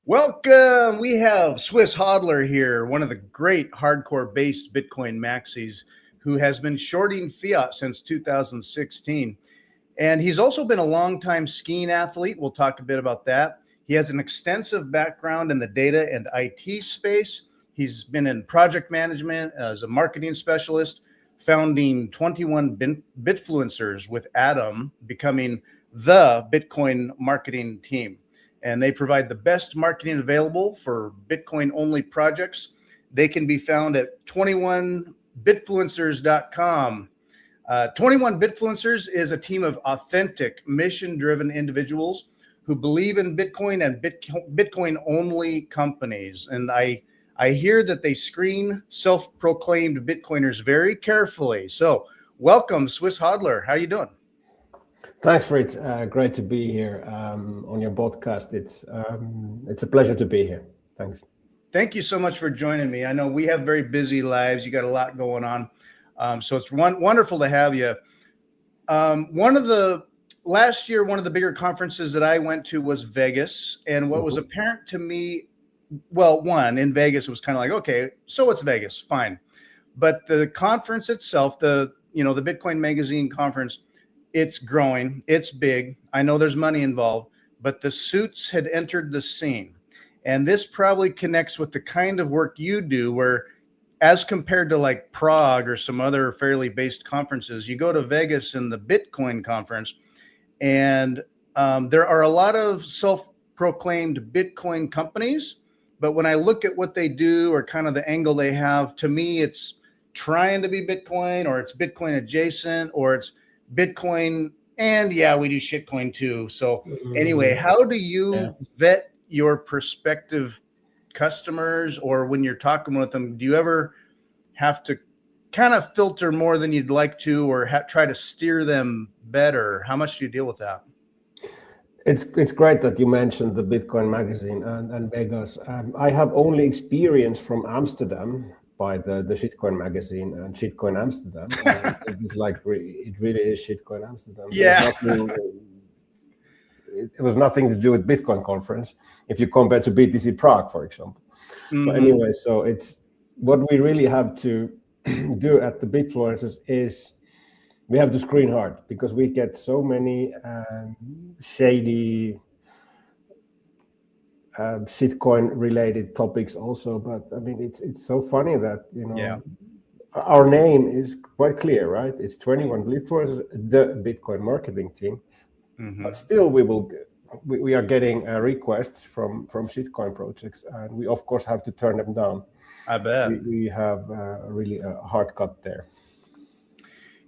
Welcome. We have Swiss Hodler here, one of the great hardcore-based Bitcoin Maxis who has been shorting fiat since 2016. And he's also been a longtime skiing athlete. We'll talk a bit about that. He has an extensive background in the data and IT space. He's been in project management as a marketing specialist, founding 21 Bitfluencers with Adam, becoming the Bitcoin marketing team. And they provide the best marketing available for Bitcoin-only projects. They can be found at 21bitfluencers.com. 21 Bitfluencers is a team of authentic, mission-driven individuals who believe in Bitcoin and Bitcoin-only companies. And I hear that they screen self-proclaimed Bitcoiners very carefully. So welcome, Swiss Hodler. How you doing? Thanks, Fritz. Great to be here on your podcast. It's a pleasure to be here. Thanks. Thank you so much for joining me. I know we have very busy lives. You got a lot going on. So it's wonderful to have you. Last year, one of the bigger conferences that I went to was Vegas. And what was apparent to me, well, one, in Vegas, it was kind of like, okay, so it's Vegas, fine. But the conference itself, the Bitcoin Magazine conference, it's growing, it's big. I know there's money involved, but the suits had entered the scene. And this probably connects with the kind of work you do, where as compared to like Prague or some other fairly based conferences, you go to Vegas in the Bitcoin conference, and there are a lot of self-proclaimed Bitcoin companies. But when I look at what they do or kind of the angle they have, to me, it's trying to be Bitcoin, or it's Bitcoin adjacent, or it's Bitcoin, and yeah, we do shitcoin too. So anyway, how do you vet your prospective customers, or when you're talking with them, do you ever have to kind of filter more than you'd like to, or try to steer them better? How much do you deal with that? It's great that you mentioned the Bitcoin Magazine and Vegas. I have only experience from Amsterdam by the Shitcoin Magazine and Shitcoin Amsterdam. It's like it really is Shitcoin Amsterdam. Yeah. It was nothing to do with Bitcoin conference if you compare to BTC Prague, for example. But anyway, so it's what we really have to do at the Bitfluencers is we have to screen hard, because we get so many shady shitcoin related topics also. But I mean, it's so funny that our name is quite clear, right? It's 21 Bitfluencers, the Bitcoin marketing team. But still, we are getting requests from shitcoin projects, and we of course have to turn them down. I bet we have really a hard cut there.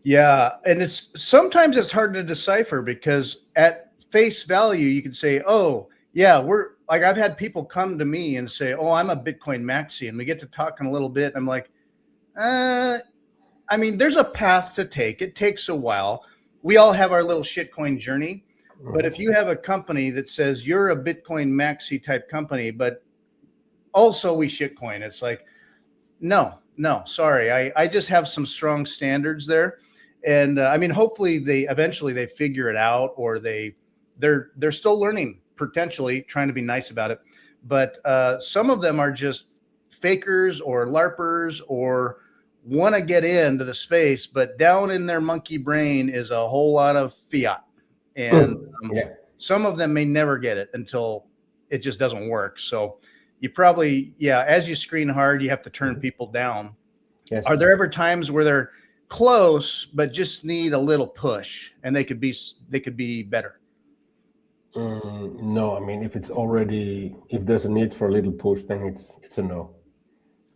Yeah, and sometimes it's hard to decipher, because at face value you can say, oh yeah, we're like, I've had people come to me and say, oh, I'm a Bitcoin Maxi, and we get to talking a little bit, and I'm like, I mean, there's a path to take. It takes a while. We all have our little shitcoin journey. But if you have a company that says you're a Bitcoin Maxi type company, but also we shitcoin, it's like, no, sorry. I just have some strong standards there. And I mean, hopefully they eventually figure it out, or they're still learning, potentially trying to be nice about it. But some of them are just fakers or LARPers, or want to get into the space, but down in their monkey brain is a whole lot of fiat. And some of them may never get it until it just doesn't work. So you probably, as you screen hard, you have to turn people down. Yes. Are there ever times where they're close but just need a little push, and they could be better? No, I mean, if there's a need for a little push, then it's a no.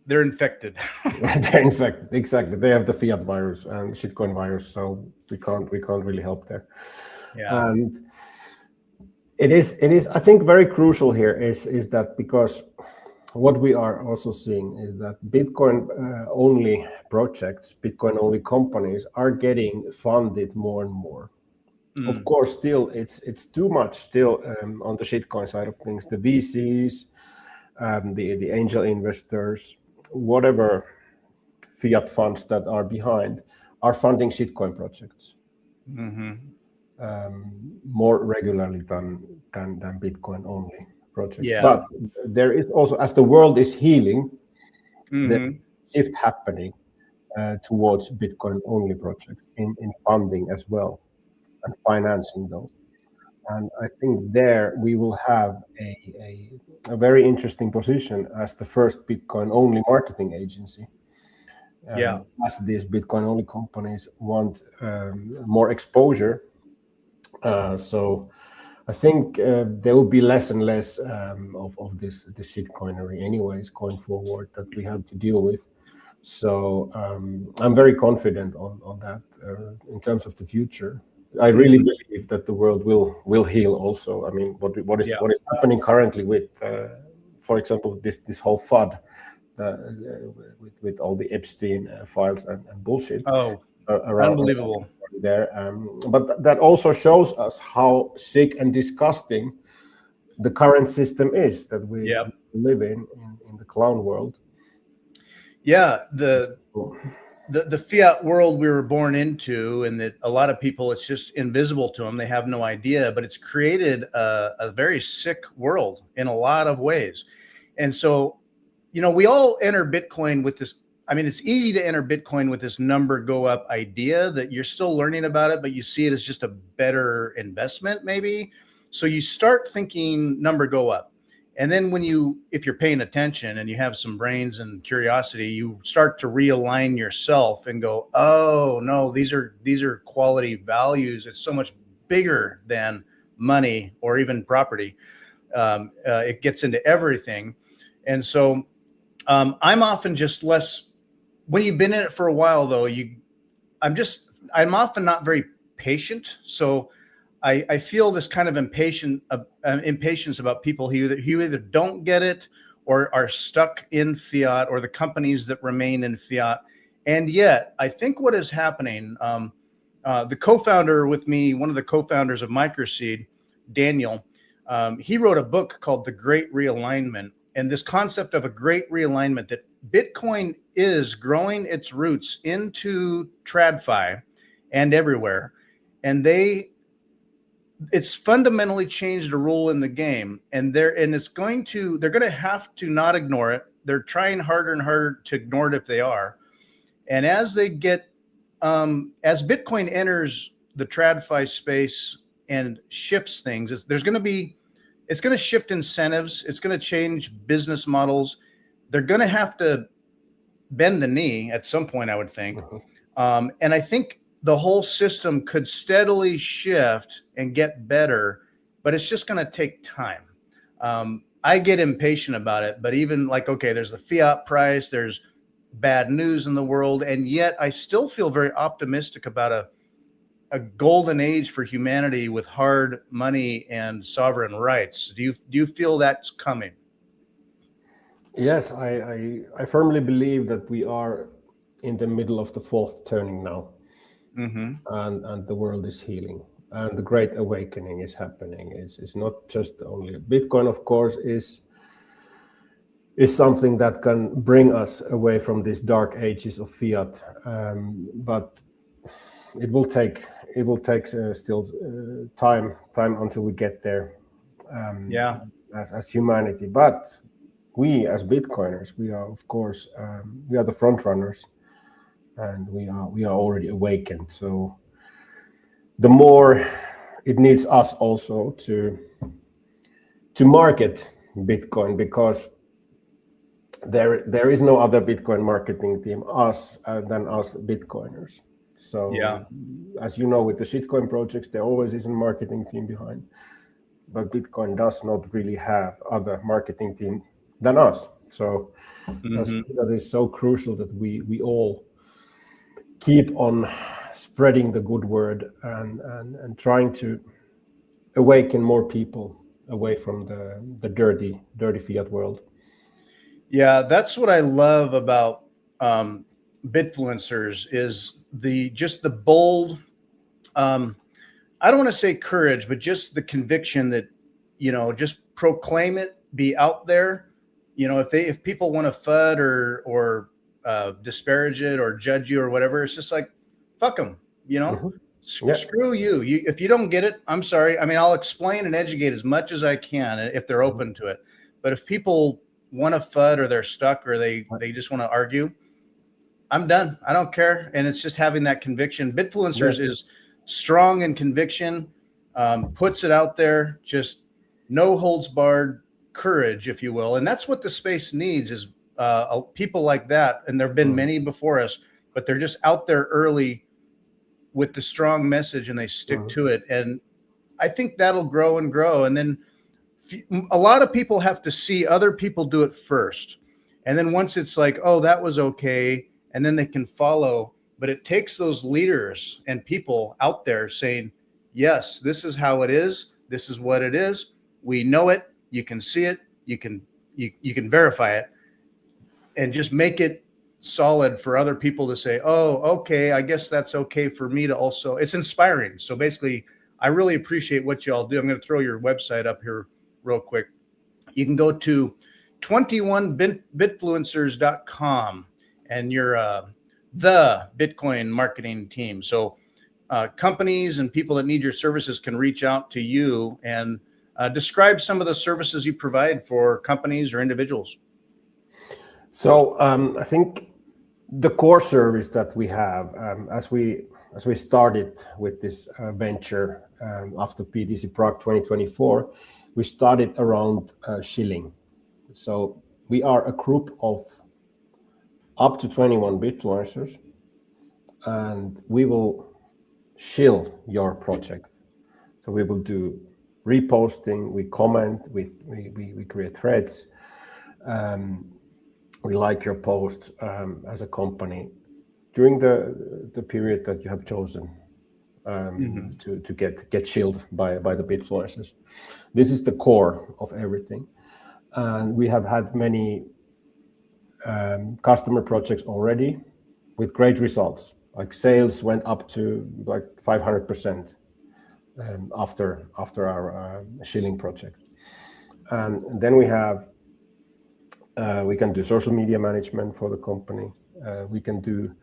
They're infected. They're infected, exactly. They have the fiat virus and shitcoin virus, so we can't really help there. Yeah. And it is I think very crucial here is that, because what we are also seeing is that Bitcoin only projects, Bitcoin only companies are getting funded more and more. Of course, still it's too much still on the shitcoin side of things. The VCs, the angel investors, whatever fiat funds that are behind, are funding shitcoin projects more regularly than Bitcoin only. projects. Yeah. But there is also, as the world is healing, the Mhm. shift happening towards Bitcoin-only projects in funding as well and financing those. And I think there we will have a very interesting position as the first Bitcoin-only marketing agency. Yeah. As these Bitcoin-only companies want more exposure. So I think there will be less and less of this shitcoinery anyways going forward that we have to deal with. So I'm very confident on that in terms of the future. I really believe that the world will heal also. I mean, what is happening currently with, for example, this whole FUD with all the Epstein files and bullshit Oh, around unbelievable. there. But that also shows us how sick and disgusting the current system is that we Yep. live in the clown world. Yeah, the fiat world we were born into, and that a lot of people, it's just invisible to them. They have no idea, but it's created a very sick world in a lot of ways. And so, we all enter Bitcoin with this. I mean, it's easy to enter Bitcoin with this number go up idea that you're still learning about it, but you see it as just a better investment, maybe. So you start thinking number go up. And then if you're paying attention and you have some brains and curiosity, you start to realign yourself and go, oh no, these are quality values. It's so much bigger than money or even property. It gets into everything. And so I'm often just less, when you've been in it for a while though, I'm often not very patient. So I feel this kind of impatience about people who either don't get it or are stuck in fiat, or the companies that remain in fiat. And yet, I think what is happening, the co-founder with me, one of the co-founders of MicroSeed, Daniel, he wrote a book called The Great Realignment. And this concept of a great realignment, that Bitcoin is growing its roots into TradFi and everywhere. And it's fundamentally changed a rule in the game, and they're going to have to not ignore it. They're trying harder and harder to ignore it if they are. And as as Bitcoin enters the TradFi space and shifts things, it's going to shift incentives. It's going to change business models. They're going to have to bend the knee at some point, I would think. And I think the whole system could steadily shift and get better, but it's just going to take time. I get impatient about it, but even okay, there's the fiat price, there's bad news in the world, and yet I still feel very optimistic about a golden age for humanity with hard money and sovereign rights. Do you feel that's coming? Yes, I firmly believe that we are in the middle of the fourth turning now. And the world is healing, and the great awakening is happening. It's not just only Bitcoin, of course, is something that can bring us away from these dark ages of fiat, but it will take still time until we get there. As humanity, but we as Bitcoiners, we are, of course, we are the front runners. And we are already awakened. So the more it needs us also to market Bitcoin, because there is no other Bitcoin marketing team than us Bitcoiners. So as you know, with the shitcoin projects, there always is a marketing team behind, but Bitcoin does not really have other marketing team than us. So that is so crucial that we all keep on spreading the good word and trying to awaken more people away from the dirty fiat world. Yeah, that's what I love about Bitfluencers is just the bold, I don't want to say courage, but just the conviction that, just proclaim it, be out there. If people want to FUD or disparage it or judge you or whatever, it's just like, fuck them, Yeah. Screw you. If you don't get it, I'm sorry. I mean, I'll explain and educate as much as I can if they're open to it. But if people want to FUD or they're stuck or they just want to argue, I'm done. I don't care. And it's just having that conviction. Bitfluencers is strong in conviction, puts it out there, just no holds barred courage, if you will. And that's what the space needs is people like that. And there have been many before us, but they're just out there early with the strong message and they stick to it. And I think that'll grow and grow. And then a lot of people have to see other people do it first. And then once it's like, oh, that was okay. And then they can follow. But it takes those leaders and people out there saying, yes, this is how it is. This is what it is. We know it. You can see it. You can verify it and just make it solid for other people to say, oh, okay, I guess that's okay for me to also. It's inspiring. So basically, I really appreciate what y'all do. I'm going to throw your website up here real quick. You can go to 21bitfluencers.com and you're the Bitcoin marketing team. So companies and people that need your services can reach out to you and describe some of the services you provide for companies or individuals. So I think the core service that we have as we started with this venture after BTC Prague 2024, we started around shilling. So we are a group of up to 21 Bitfluencers, and we will shill your project. So we will do reposting, we comment, we create threads. We like your posts as a company during the period that you have chosen to get shilled by the Bitfluencers. This is the core of everything. And we have had many customer projects already with great results. Like sales went up to like 500% after our shilling project. And then we have we can do social media management for the company. We can do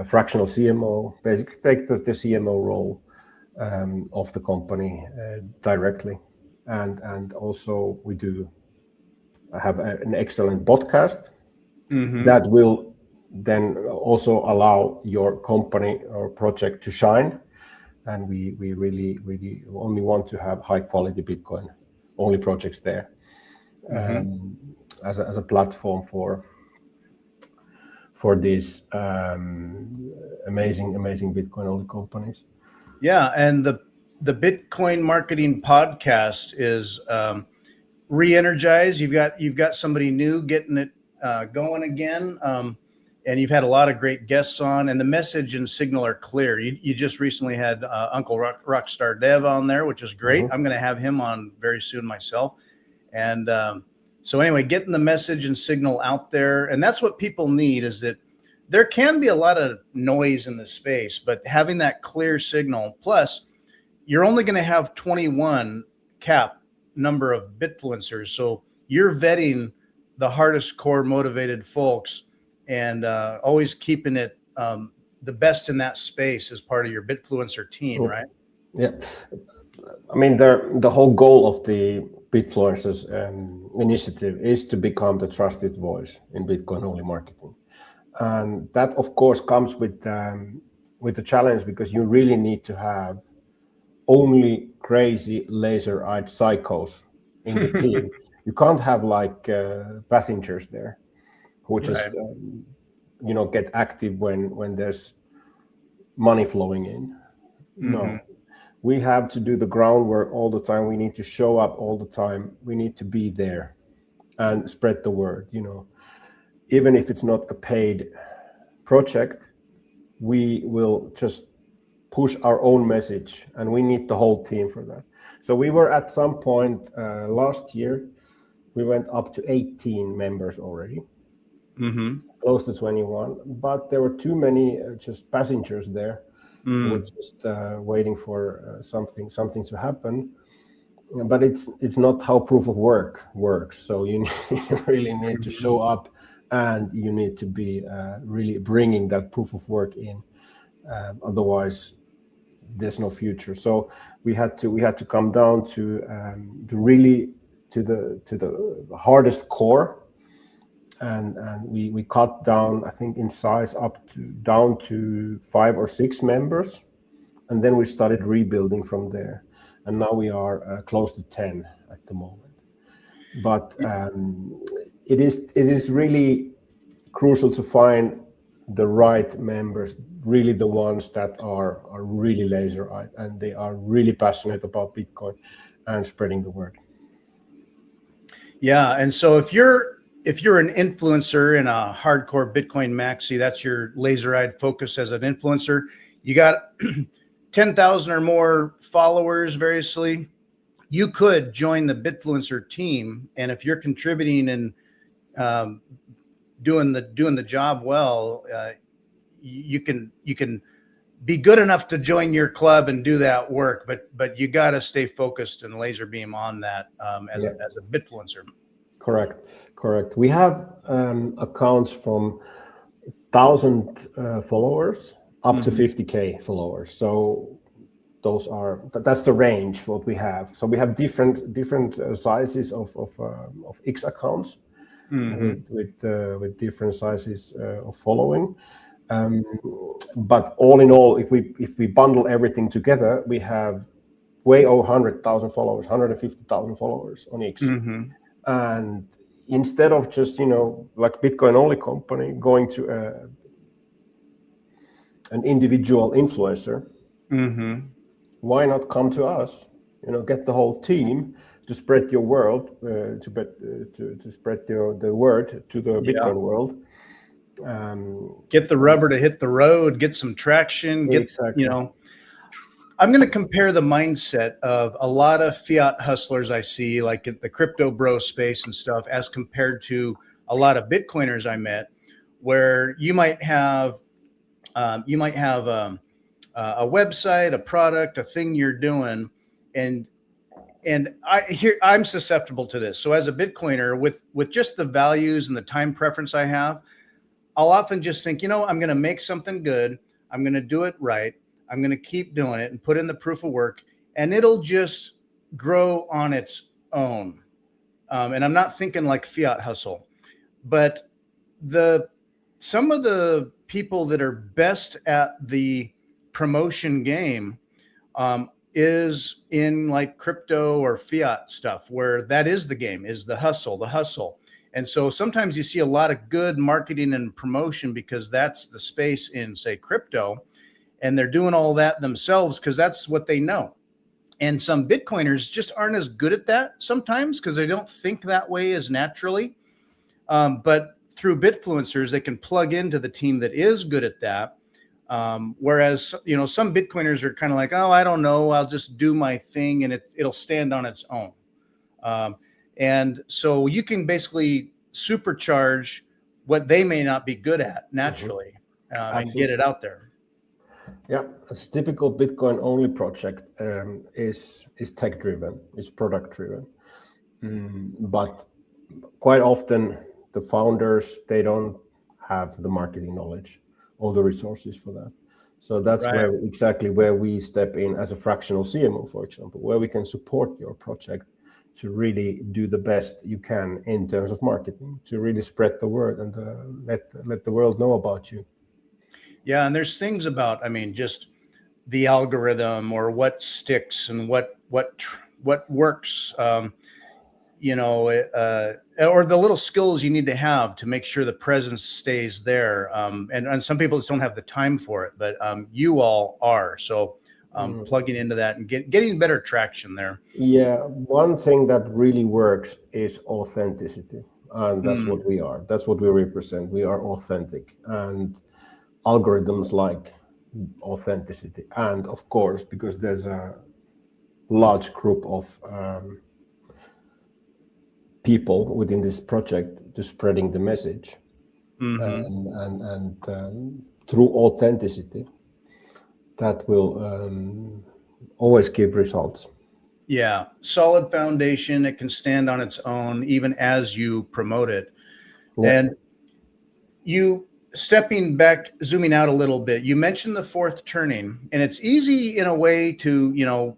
fractional CMO, basically take the CMO role of the company directly. And also we do have an excellent podcast that will then also allow your company or project to shine. And we really only want to have high quality Bitcoin only projects there as a platform for these amazing Bitcoin only companies. Yeah, and the Bitcoin marketing podcast is re-energized. You've got somebody new getting it going again, and you've had a lot of great guests on, and the message and signal are clear. You just recently had Uncle Rockstar Dev on there, which is great. I'm going to have him on very soon myself, and so anyway, getting the message and signal out there, and that's what people need. Is that there can be a lot of noise in the space, but having that clear signal. Plus, you're only going to have 21 cap number of Bitfluencers, so you're vetting the hardest core motivated folks and always keeping it the best in that space as part of your Bitfluencer team, right? Yeah, I mean the whole goal of the Bitfluencers initiative is to become the trusted voice in Bitcoin only marketing, and that of course comes with the challenge because you really need to have only crazy laser-eyed psychos in the team. You can't have like passengers there who just get active when there's money flowing in. No, we have to do the groundwork all the time. We need to show up all the time. We need to be there and spread the word. Even if it's not a paid project, we will just push our own message, and we need the whole team for that. So we were at some point last year, we went up to 18 members already, close to 21, but there were too many just passengers there who were just waiting for something to happen. But it's not how proof of work works. So you really need to show up, and you need to be really bringing that proof of work in. Otherwise, there's no future. So we had to come down to really to the hardest core, and we cut down, I think, in size down to 5 or 6 members, and then we started rebuilding from there, and now we are close to 10 at the moment. But it is really crucial to find the right members, really the ones that are really laser-eyed and they are really passionate about Bitcoin and spreading the word. Yeah, and so if you're an influencer in a hardcore Bitcoin Maxi, that's your laser-eyed focus as an influencer. You got 10,000 or more followers variously. You could join the Bitfluencer team, and if you're contributing and doing the job well, you can be good enough to join your club and do that work, but you got to stay focused and laser beam on that as a Bitfluencer. Correct. We have accounts from 1,000 followers up to 50K followers. So that's the range what we have. So we have different sizes of X accounts with different sizes of following. But all in all, if we bundle everything together, we have way over 100,000 followers, 150,000 followers on X. And instead of just, like Bitcoin only company going to an individual influencer, why not come to us? Get the whole team to spread your world, to spread the word to the Bitcoin world. Get the rubber to hit the road, get some traction, exactly. I'm going to compare the mindset of a lot of fiat hustlers I see, like in the crypto bro space and stuff, as compared to a lot of Bitcoiners I met, where you might have a website, a product, a thing you're doing, and I'm susceptible to this. So as a Bitcoiner, with just the values and the time preference I have, I'll often just think, I'm going to make something good. I'm going to do it right. I'm going to keep doing it and put in the proof of work, and it'll just grow on its own. And I'm not thinking like fiat hustle, but some of the people that are best at the promotion game is in like crypto or fiat stuff, where that is the game, is the hustle. And so sometimes you see a lot of good marketing and promotion because that's the space in, say, crypto, and they're doing all that themselves because that's what they know. And some Bitcoiners just aren't as good at that sometimes because they don't think that way as naturally. But through Bitfluencers, they can plug into the team that is good at that. Whereas, some Bitcoiners are kind of like, oh, I don't know, I'll just do my thing and it'll stand on its own. And so you can basically supercharge what they may not be good at naturally and get it out there. Yeah, a typical Bitcoin only project is tech driven, is product driven. But quite often the founders, they don't have the marketing knowledge or the resources for that. So that's where we step in as a fractional CMO, for example, where we can support your project to really do the best you can in terms of marketing, to really spread the word and let the world know about you. Yeah, and there's things about, just the algorithm or what sticks and what works, or the little skills you need to have to make sure the presence stays there. And some people just don't have the time for it, but you all are. So plugging into that and getting better traction there. Yeah, one thing that really works is authenticity. And that's what we are. That's what we represent. We are authentic. And algorithms like authenticity. And of course, because there's a large group of people within this project to spreading the message, and through authenticity, that will always give results. Yeah, solid foundation. It can stand on its own, even as you promote it. Yeah. And stepping back, zooming out a little bit, you mentioned the fourth turning, and it's easy in a way to,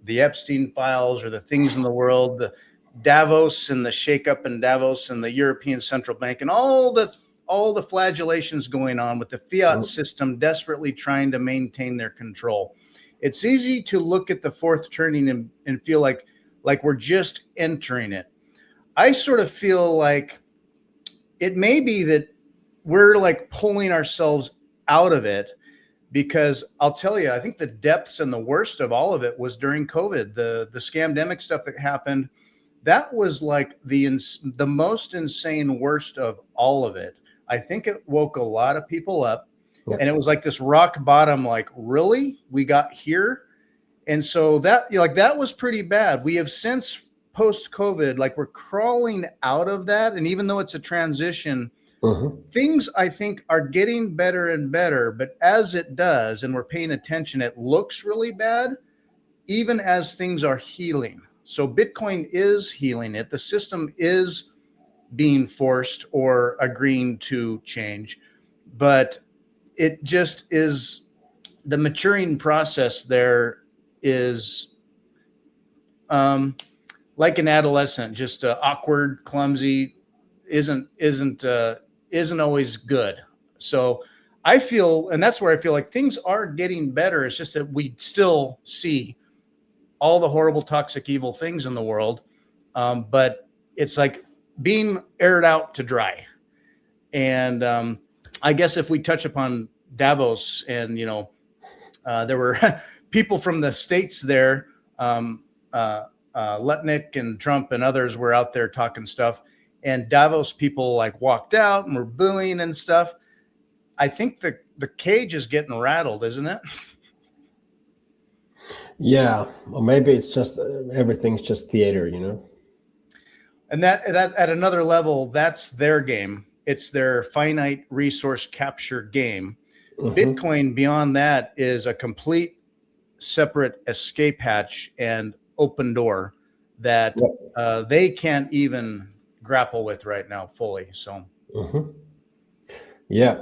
the Epstein files or the things in the world, the Davos and the shakeup in Davos and the European Central Bank and all the flagellations going on with the fiat system desperately trying to maintain their control. It's easy to look at the fourth turning and feel like we're just entering it. I sort of feel like it may be that we're like pulling ourselves out of it, because I'll tell you, I think the depths and the worst of all of it was during COVID, the scamdemic stuff that happened. That was like the most insane worst of all of it. I think it woke a lot of people up, and it was like this rock bottom, like, really, we got here? And so that, that was pretty bad. We have since post COVID, like, we're crawling out of that. And even though it's a transition, things I think are getting better and better, but as it does, and we're paying attention, it looks really bad, even as things are healing. So Bitcoin is healing it. The system is being forced or agreeing to change, but it just is, the maturing process there is like an adolescent, just awkward, clumsy, isn't always good. So I feel, and that's where I feel like things are getting better. It's just that we still see all the horrible, toxic, evil things in the world. But it's like being aired out to dry. And I guess if we touch upon Davos, and, there were people from the States there, Lutnick and Trump and others were out there talking stuff, and Davos people like walked out and were booing and stuff. I think the cage is getting rattled, isn't it? Yeah, or maybe it's just everything's just theater, And that at another level, that's their game. It's their finite resource capture game. Bitcoin, beyond that, is a complete separate escape hatch and open door that they can't even grapple with right now fully. So. Yeah.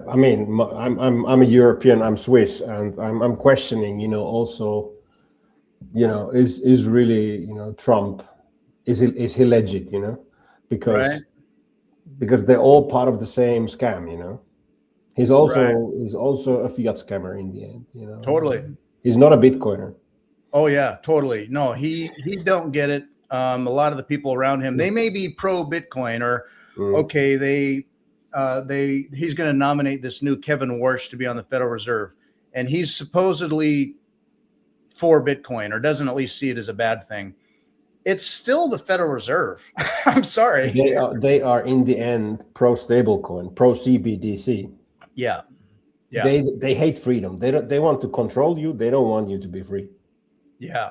I mean, I'm a European. I'm Swiss, and I'm questioning. Also, is really Trump, is he legit? Because Right. because they're all part of the same scam. He's also a fiat scammer in the end. Totally. He's not a Bitcoiner. Oh yeah, totally. No, he don't get it. A lot of the people around him, they may be pro Bitcoin, or okay, he's going to nominate this new Kevin Warsh to be on the Federal Reserve, and he's supposedly for Bitcoin, or doesn't at least see it as a bad thing. It's still the Federal Reserve. I'm sorry. They are in the end pro stablecoin, pro CBDC. Yeah. They hate freedom. They want to control you. They don't want you to be free. Yeah.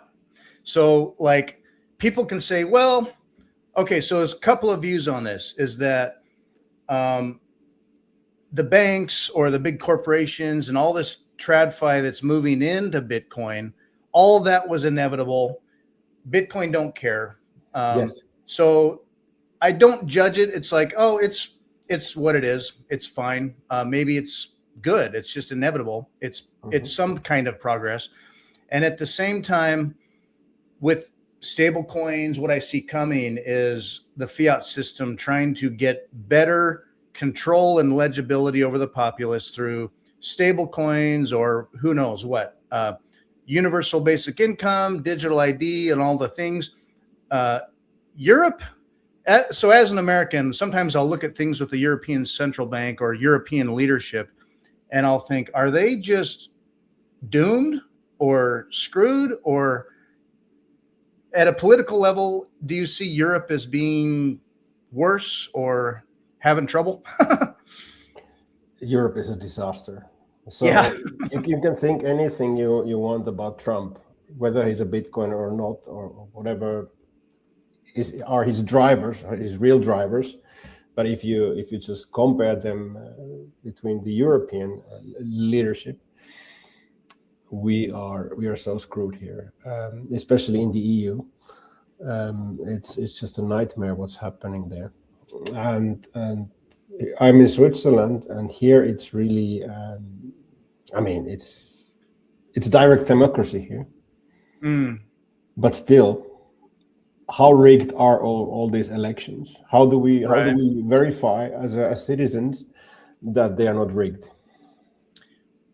So like people can say, well, okay, so there's a couple of views on this, is that the banks or the big corporations and all this TradFi that's moving into Bitcoin, all that was inevitable. Bitcoin don't care. Yes. So I don't judge it. It's like, oh, it's what it is. It's fine. Maybe it's good. It's just inevitable. It's some kind of progress. And at the same time, with stable coins, what I see coming is the fiat system trying to get better control and legibility over the populace through stable coins, or who knows what, universal basic income, digital ID, and all the things. Europe, so as an American, sometimes I'll look at things with the European Central Bank or European leadership, and I'll think, are they just doomed or screwed? Or at a political level, do you see Europe as being worse or having trouble? Europe is a disaster. So you can think anything you want about Trump, whether he's a Bitcoiner or not, or whatever are his drivers, his real drivers. But if you just compare them between the European leadership, we are so screwed here, especially in the EU. It's just a nightmare what's happening there, and I'm in Switzerland, and here it's really, it's direct democracy here. But still, how rigged are all these elections? How do we verify as citizens that they are not rigged?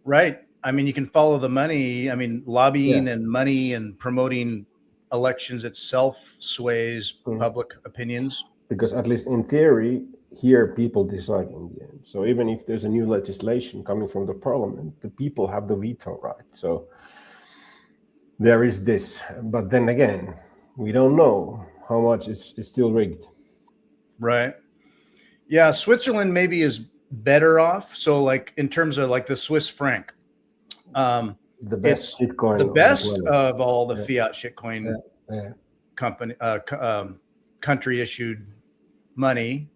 Right. I mean, you can follow the money. I mean, lobbying and money and promoting elections itself sways public opinions. Because at least in theory, here people decide in the end. So even if there's a new legislation coming from the parliament, the people have the veto right. So there is this. But then again, we don't know how much is still rigged. Right. Yeah, Switzerland maybe is better off. So like in terms of like the Swiss franc, the best shitcoin, the best of all the fiat shitcoin company country issued money.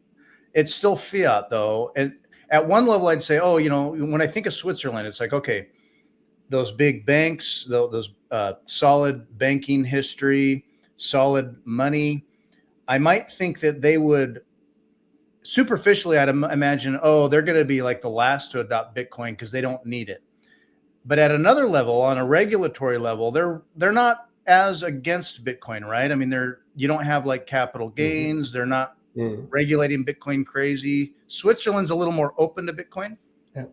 It's still fiat though. And at one level, I'd say, oh, you know, when I think of Switzerland, it's like, okay, those big banks, those solid banking history, solid money. I might think that they would superficially, I'd imagine, oh, they're going to be like the last to adopt Bitcoin because they don't need it. But at another level, on a regulatory level, they're not as against Bitcoin, right? I mean, you don't have like capital gains. They're not regulating Bitcoin crazy. Switzerland's a little more open to Bitcoin. Yeah,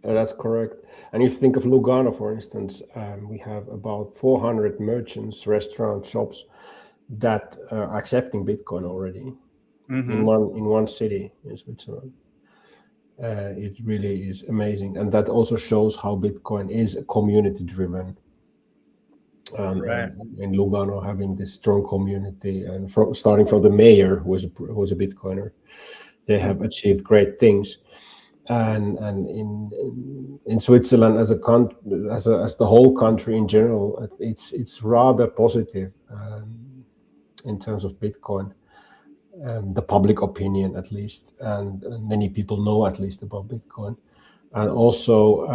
that's correct. And if you think of Lugano, for instance, we have about 400 merchants, restaurant shops that are accepting Bitcoin already in one city in Switzerland. It really is amazing, and that also shows how Bitcoin is community driven. And in Lugano, having this strong community, and starting from the mayor, who was a Bitcoiner, they have achieved great things. And in Switzerland as the whole country in general, it's rather positive in terms of Bitcoin. The public opinion, at least, and many people know at least about Bitcoin. And also,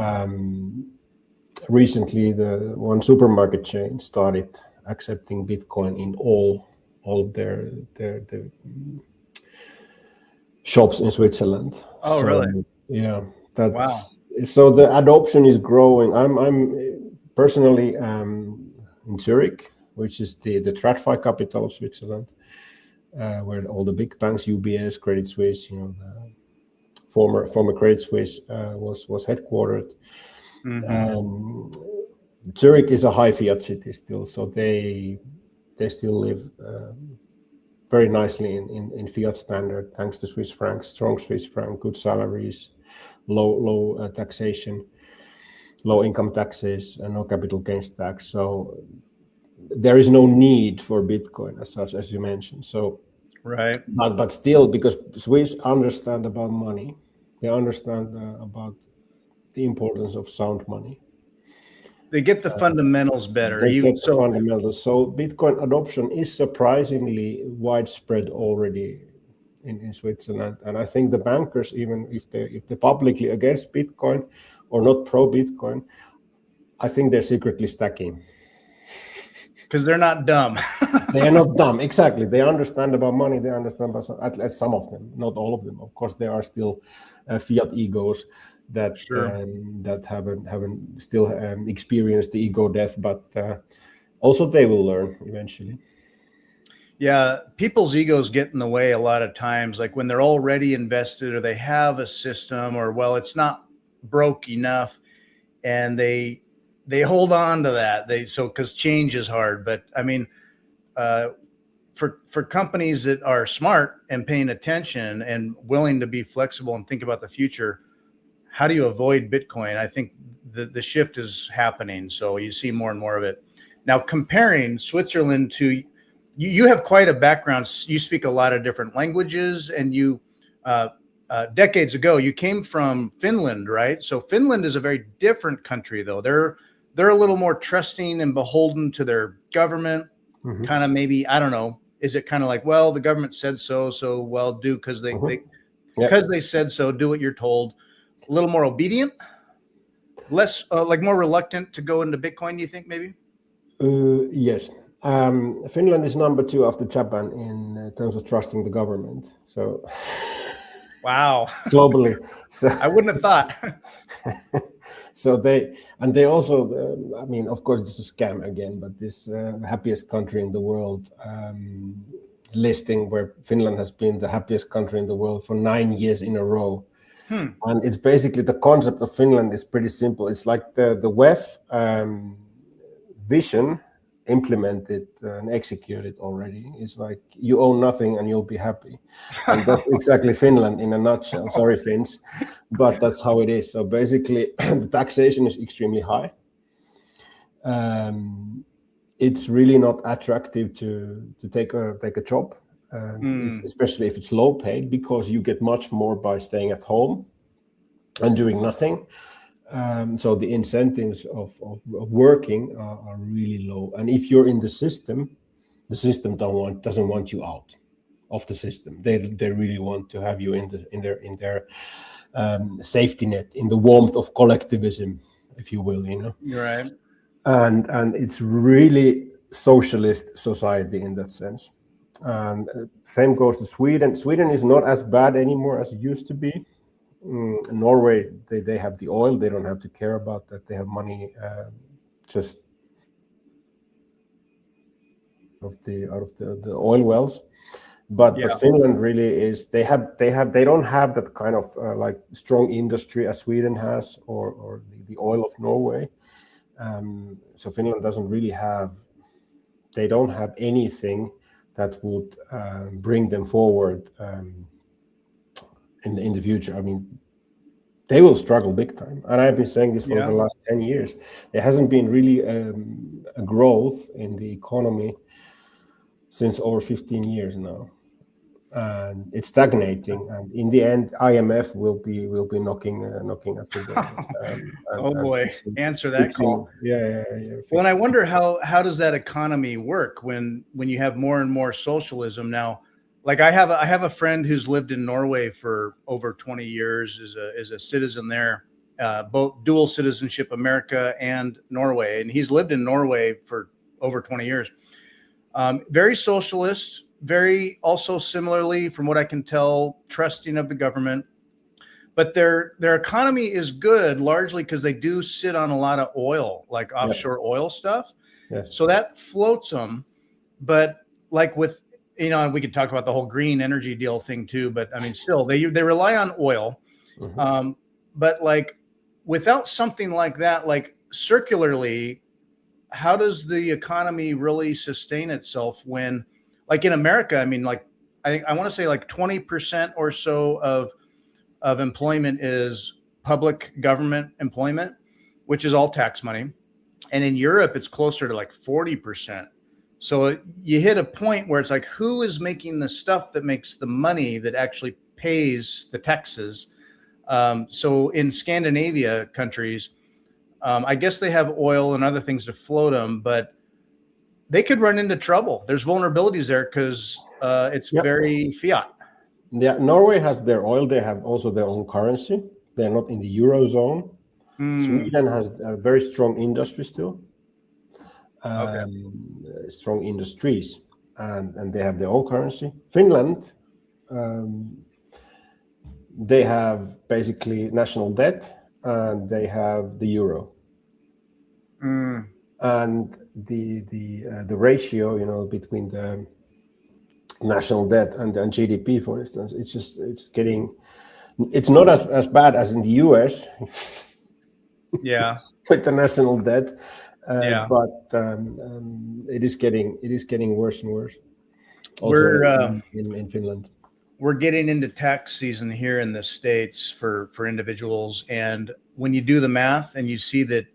recently, the one supermarket chain started accepting Bitcoin in all their shops in Switzerland. Oh, so, really? Yeah, that's so the adoption is growing. I'm personally in Zurich, which is the TradFi capital of Switzerland. Where all the big banks, UBS, Credit Suisse, you know, the former Credit Suisse was headquartered. Zurich is a high fiat city still, so they still live very nicely in fiat standard, thanks to Swiss francs, strong Swiss franc, good salaries, low taxation, low income taxes, and no capital gains tax. So there is no need for Bitcoin as such, as you mentioned. So, but still, because Swiss understand about money, they understand about the importance of sound money. They get the fundamentals better. They get the fundamentals. So Bitcoin adoption is surprisingly widespread already in Switzerland, and I think the bankers, even if they're publicly against Bitcoin or not pro Bitcoin, I think they're secretly stacking. Because they're not dumb. They are not dumb. Exactly. They understand about money. They understand about at least some of them, not all of them. Of course, there are still fiat egos that that haven't still experienced the ego death, but also they will learn eventually. Yeah, people's egos get in the way a lot of times, like when they're already invested or they have a system, or well, it's not broke enough, and they hold on to that. Because change is hard. But I mean, for companies that are smart and paying attention and willing to be flexible and think about the future, how do you avoid Bitcoin? I think the shift is happening. So you see more and more of it. Now, comparing Switzerland to, you have quite a background. You speak a lot of different languages, and you decades ago, you came from Finland, right? So Finland is a very different country, though. They're a little more trusting and beholden to their government. Kind of maybe, I don't know. Is it kind of like, well, the government said so, so well, do because they said so, do what you're told. A little more obedient, less like more reluctant to go into Bitcoin, you think maybe? Yes. Finland is number 2 after Japan in terms of trusting the government. So Wow. globally. So I wouldn't have thought. so they also, I mean, of course, this is a scam again, but this happiest country in the world listing, where Finland has been the happiest country in the world for 9 years in a row. And it's basically, the concept of Finland is pretty simple. It's like the WEF vision implemented and executed already. It's like you own nothing and you'll be happy. And that's exactly Finland in a nutshell. Sorry, Finns, but that's how it is. So basically, the taxation is extremely high. It's really not attractive to take a job, especially if it's low paid, because you get much more by staying at home and doing nothing. So the incentives of working are really low. And if you're in the system doesn't want you out of the system. They really want to have you in their safety net, in the warmth of collectivism, if you will, you know. Right. And it's really socialist society in that sense. And same goes to Sweden. Sweden is not as bad anymore as it used to be. Norway, they have the oil. They don't have to care about that. They have money just out of the oil wells. But Finland really is. They don't have that kind of like strong industry as Sweden has, or the oil of Norway. So Finland doesn't really have. They don't have anything that would bring them forward in the future. I mean, they will struggle big time. And I've been saying this for the last 10 years. There hasn't been really a growth in the economy since over 15 years now. And it's stagnating. And in the end, IMF will be knocking at the door. Boy, answer that call. Yeah. Well, and I wonder how does that economy work when you have more and more socialism now? Like I have a friend who's lived in Norway for over 20 years, is a citizen there, both dual citizenship, America and Norway, and he's lived in Norway for over 20 years. Very socialist, very also similarly, from what I can tell, trusting of the government. But their economy is good largely because they do sit on a lot of oil, like offshore oil stuff. Yes. So that floats them. But like with, you know, and we could talk about the whole green energy deal thing too, but I mean, still they rely on oil. But like without something like that, like circularly, how does the economy really sustain itself when, like in America, I mean, like I want to say like 20% or so of employment is public government employment, which is all tax money. And in Europe, it's closer to like 40%. So you hit a point where it's like, who is making the stuff that makes the money that actually pays the taxes? So in Scandinavia countries, I guess they have oil and other things to float them, but they could run into trouble. There's vulnerabilities there because it's very fiat. Yeah, Norway has their oil. They have also their own currency. They're not in the Eurozone. Sweden has a very strong industry still. Strong industries, and they have their own currency. Finland, they have basically national debt, and they have the euro. And the ratio, you know, between the national debt and GDP, for instance, it's not as bad as in the US. With the national debt. But it is getting worse and worse. Also in Finland. We're getting into tax season here in the States for individuals, and when you do the math and you see that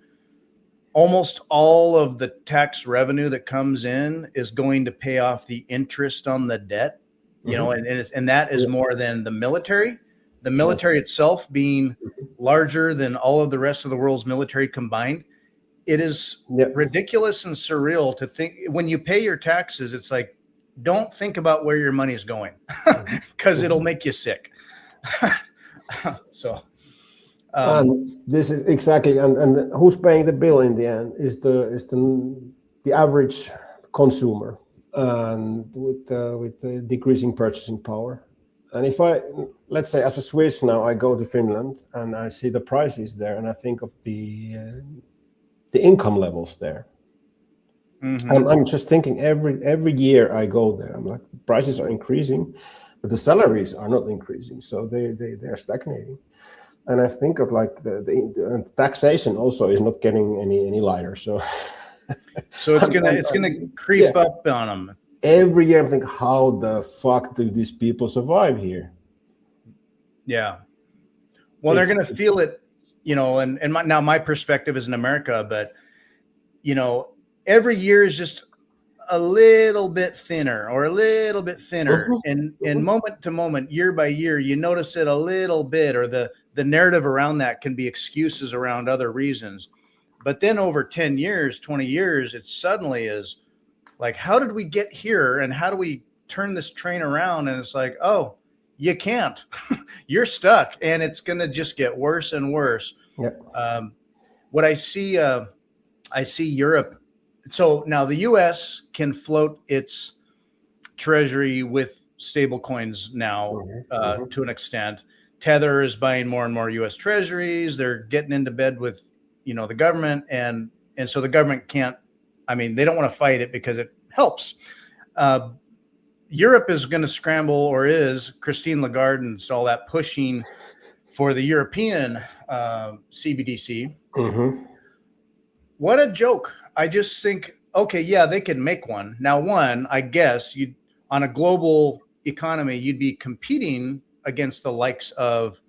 almost all of the tax revenue that comes in is going to pay off the interest on the debt, you know, and that is more than the military. The military itself being larger than all of the rest of the world's military combined. It is ridiculous and surreal to think when you pay your taxes, it's like, don't think about where your money is going because it'll make you sick. So and this is exactly, and who's paying the bill in the end is the average consumer, and with the decreasing purchasing power. And if let's say as a Swiss now, I go to Finland and I see the prices there, and I think of the income levels there. Mm-hmm. I'm just thinking every year I go there, I'm like, the prices are increasing, but the salaries are not increasing, so they're stagnating. And I think of like the taxation also is not getting any lighter. So it's gonna creep up on them. Every year I'm thinking, how the fuck do these people survive here? Yeah. Well, they're gonna feel it, you know. And now my perspective is in America, but you know, every year is just a little bit thinner or a little bit thinner, and moment to moment, year by year, you notice it a little bit, or the narrative around that can be excuses around other reasons. But then over 10 years, 20 years, it suddenly is like, how did we get here, and how do we turn this train around? And it's like, oh, you can't. You're stuck, and it's going to just get worse and worse. Yeah. What I see Europe. So now the U.S. can float its treasury with stable coins now to an extent. Tether is buying more and more U.S. treasuries. They're getting into bed with, you know, the government, and so the government can't. I mean, they don't want to fight it because it helps. Europe is going to scramble, or is Christine Lagarde and all that pushing for the European CBDC. What a joke. I just think, okay, yeah, they can make one. Now, one, I guess you on a global economy, you'd be competing against the likes of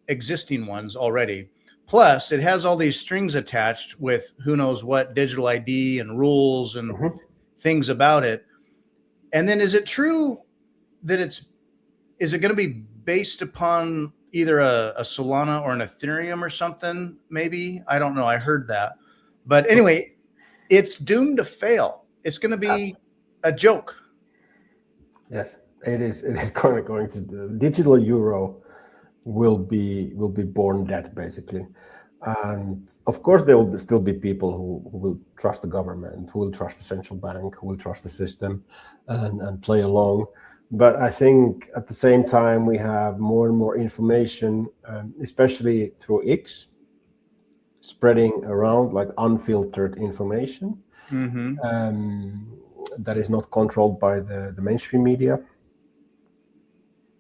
existing ones already. Plus, it has all these strings attached with who knows what digital ID and rules and things about it. And then is it true that is it going to be based upon either a Solana or an Ethereum or something? Maybe. I don't know. I heard that. But anyway, it's doomed to fail. It's going to be a joke. Yes, it is. It is going to the digital euro will be born dead, basically. And of course, there will still be people who will trust the government, who will trust the central bank, who will trust the system, and play along. But I think at the same time, we have more and more information, especially through X, spreading around like unfiltered information that is not controlled by the mainstream media.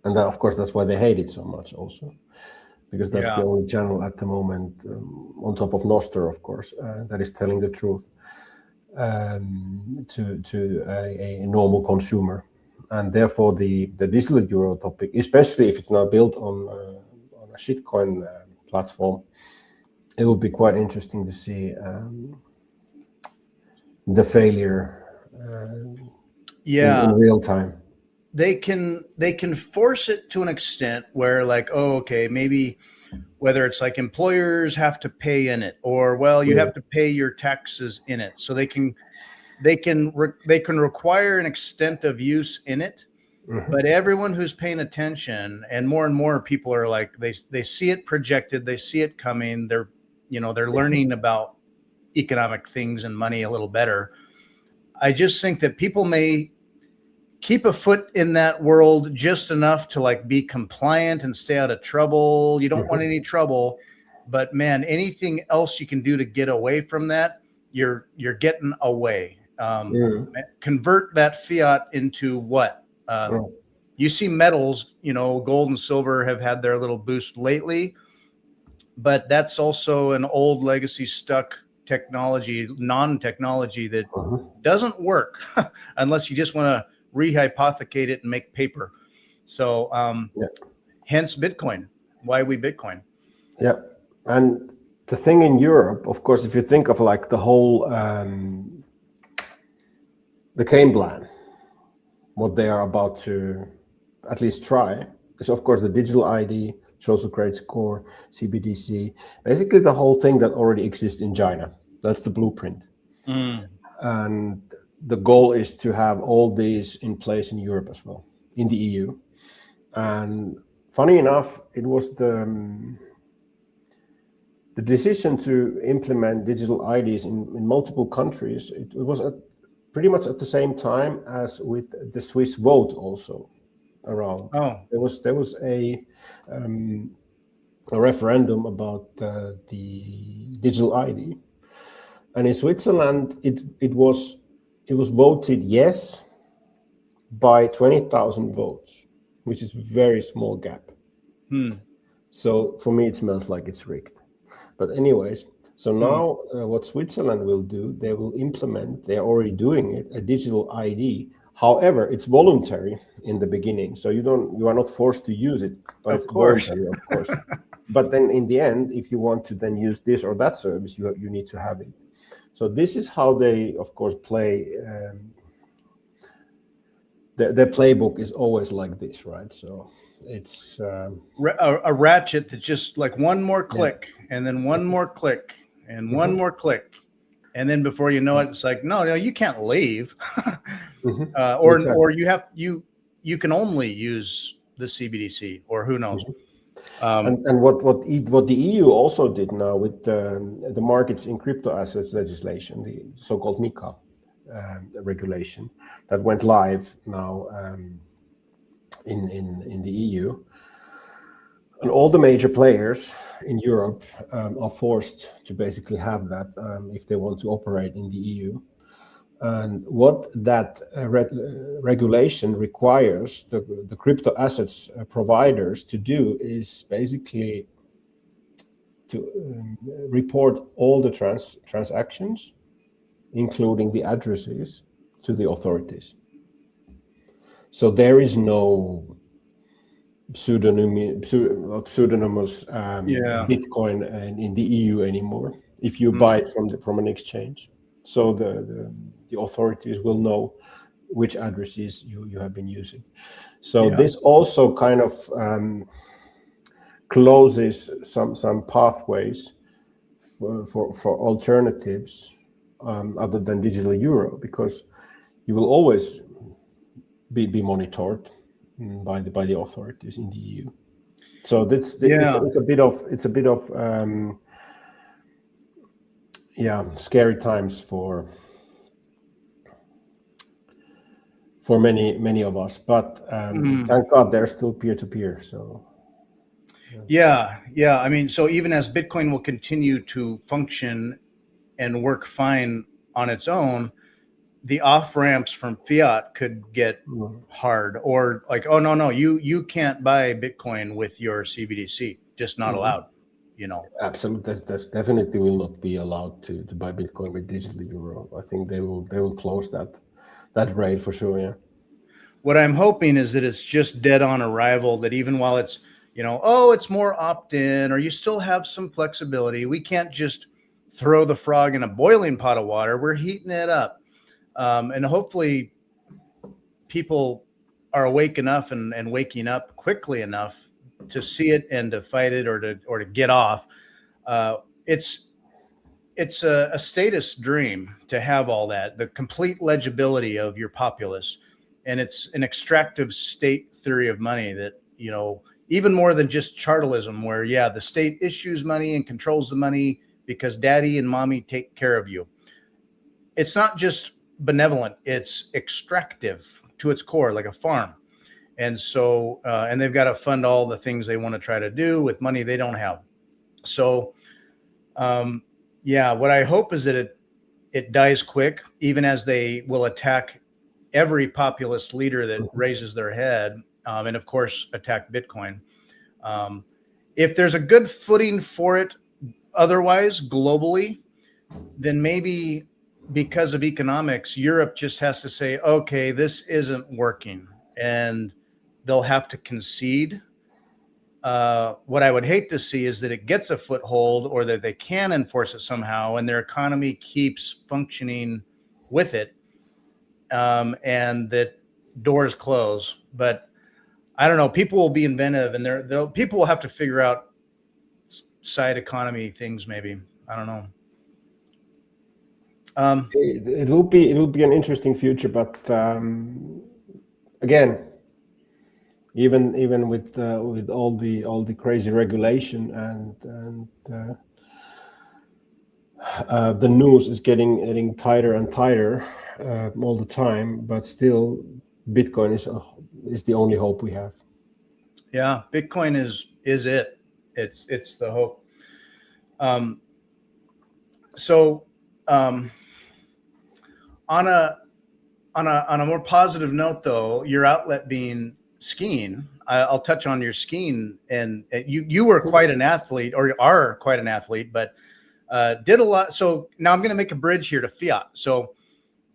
And that, of course, that's why they hate it so much also, because that's the only channel at the moment, on top of Nostr, of course, that is telling the truth to a normal consumer. And therefore, the digital euro topic, especially if it's now built on a shitcoin platform, it will be quite interesting to see the failure in real time. They can force it to an extent where, like, oh, okay, maybe whether it's like employers have to pay in it, or well, you have to pay your taxes in it, so they can require an extent of use in it. But everyone who's paying attention, and more people are like, they see it projected, they see it coming. They're learning about economic things and money a little better. I just think that people may keep a foot in that world just enough to like be compliant and stay out of trouble. You don't want any trouble, but man, anything else you can do to get away from that, you're getting away. Convert that fiat into what? You see metals, gold and silver have had their little boost lately, but that's also an old legacy stuck technology, non-technology that doesn't work unless you just want to rehypothecate it and make paper. So hence Bitcoin. Why we Bitcoin? Yeah. And the thing in Europe, of course, if you think of like the whole the Kane plan, what they are about to at least try is, of course, the digital ID, social credit score, CBDC, basically the whole thing that already exists in China. That's the blueprint. And the goal is to have all these in place in Europe as well, in the EU. And funny enough, it was the decision to implement digital IDs in multiple countries. It was pretty much at the same time as with the Swiss vote also. around. Oh, There was a referendum about the digital ID, and in Switzerland it was voted yes by 20,000 votes, which is a very small gap. So for me, it smells like it's rigged. But anyways, so now what Switzerland will do, they will implement, they're already doing it, a digital ID. However, it's voluntary in the beginning. So you are not forced to use it, but of it's course. voluntary, of course. But then in the end, if you want to then use this or that service, you need to have it. So this is how they, of course, play. Their playbook is always like this, right? So it's A ratchet that just like one more click and then one more click and one more click. And then before you know it, it's like, no, you can't leave. exactly. Or you can only use the CBDC, or who knows. And what the EU also did now with the markets in crypto assets legislation, the so-called MiCA regulation that went live now in the EU, and all the major players in Europe are forced to basically have that if they want to operate in the EU. And what that regulation requires the crypto assets providers to do is basically to report all the transactions, including the addresses, to the authorities. So there is no pseudonymous Bitcoin in the EU anymore if you buy it from an exchange. So the authorities will know which addresses you have been using. So this also kind of closes some pathways for alternatives other than digital euro, because you will always be monitored by the authorities in the EU. So it's a bit of scary times for many of us, but thank God they're still peer-to-peer. So yeah. I mean, so even as Bitcoin will continue to function and work fine on its own, the off ramps from fiat could get hard, or like, oh no, you can't buy Bitcoin with your CBDC, just not allowed. Absolutely, that's definitely will not be allowed to buy Bitcoin with digital euro. I think they will close that rate for sure. Yeah. What I'm hoping is that it's just dead on arrival, that even while it's, oh, it's more opt-in, or you still have some flexibility, we can't just throw the frog in a boiling pot of water. We're heating it up. And hopefully people are awake enough and waking up quickly enough to see it and to fight it, or to get off. It's a status dream to have all that, the complete legibility of your populace. And it's an extractive state theory of money that, even more than just chartalism, where, the state issues money and controls the money because daddy and mommy take care of you. It's not just benevolent, it's extractive to its core, like a farm. And so, and they've got to fund all the things they want to try to do with money they don't have. So, what I hope is that it dies quick, even as they will attack every populist leader that raises their head, and of course attack Bitcoin. If there's a good footing for it otherwise globally, then maybe because of economics, Europe just has to say, okay, this isn't working, and they'll have to concede. What I would hate to see is that it gets a foothold, or that they can enforce it somehow and their economy keeps functioning with it, and that doors close. But I don't know, people will be inventive, and people will have to figure out side economy things, maybe. I don't know. It will be an interesting future, but again, even with all the crazy regulation and the news is getting tighter and tighter all the time, but still Bitcoin is is the only hope we have. Yeah, Bitcoin is it. It's the hope. So on a more positive note, though, your outlet being skiing, I'll touch on your skiing, and you were quite an athlete, or are quite an athlete, but did a lot. So now I'm going to make a bridge here to fiat. So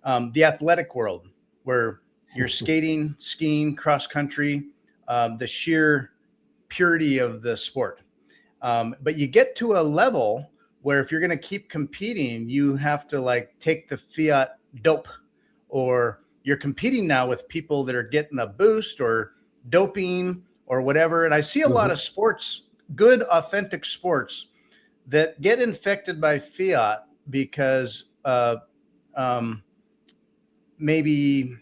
the athletic world, where you're skating, skiing, cross country, the sheer purity of the sport. But you get to a level where if you're going to keep competing, you have to like take the fiat dope, or you're competing now with people that are getting a boost or doping or whatever. And I see a lot of sports, good, authentic sports, that get infected by fiat because maybe,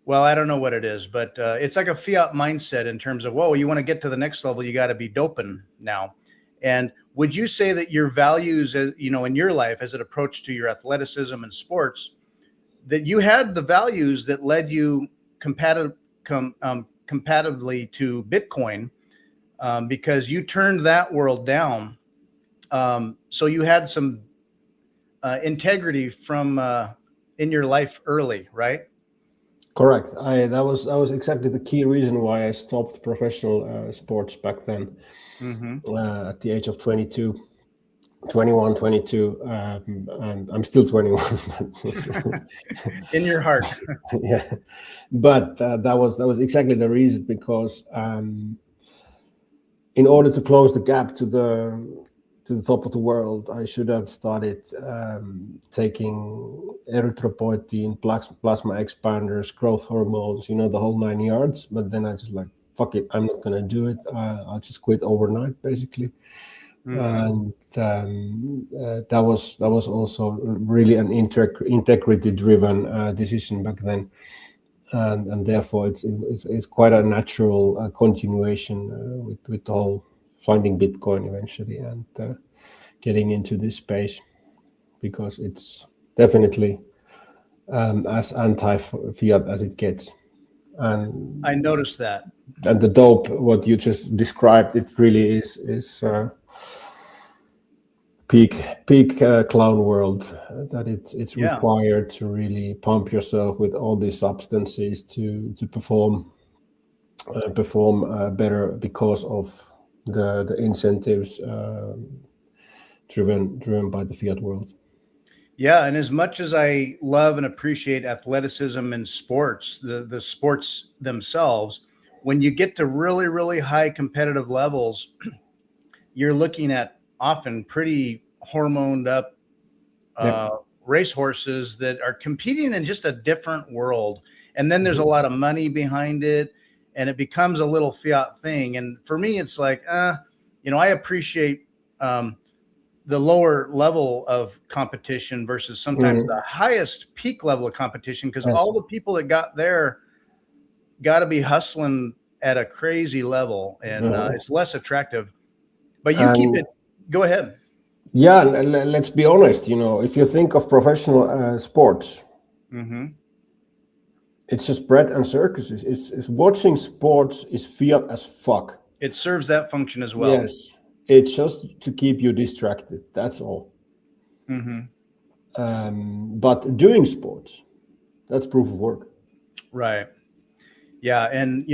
well, I don't know what it is, but it's like a fiat mindset in terms of, whoa, you want to get to the next level, you got to be doping now. And would you say that your values, in your life as it approached to your athleticism and sports, that you had the values that led you compatibly to Bitcoin, because you turned that world down? So you had some integrity from in your life early, right? Correct. That was exactly the key reason why I stopped professional sports back then, at the age of 22. 21, 22, and I'm still 21. In your heart. Yeah, but that was exactly the reason, because in order to close the gap to the top of the world, I should have started taking erythropoietin, plasma expanders, growth hormones, the whole 9 yards. But then I just like, fuck it, I'm not gonna do it. I'll just quit overnight, basically. And that was also really an integrity driven decision back then, and therefore it's quite a natural continuation with the whole finding Bitcoin eventually, and getting into this space, because it's definitely as anti-fiat as it gets. And I noticed that. And the dope, what you just described, it really is peak clown world, that it's required to really pump yourself with all these substances to perform better, because of the incentives driven by the fiat world. Yeah, and as much as I love and appreciate athleticism and sports, the sports themselves, when you get to really, really high competitive levels, you're looking at often pretty hormoned up racehorses that are competing in just a different world. And then there's a lot of money behind it, and it becomes a little fiat thing. And for me, it's like, I appreciate the lower level of competition versus sometimes the highest peak level of competition, because all the people that got there got to be hustling at a crazy level, and it's less attractive. But you keep it. Go ahead. Yeah, let's be honest. If you think of professional sports, it's just bread and circuses. It's watching sports is fiat as fuck. It serves that function as well. Yes, it's just to keep you distracted. That's all. But doing sports, that's proof of work. Right. Yeah, and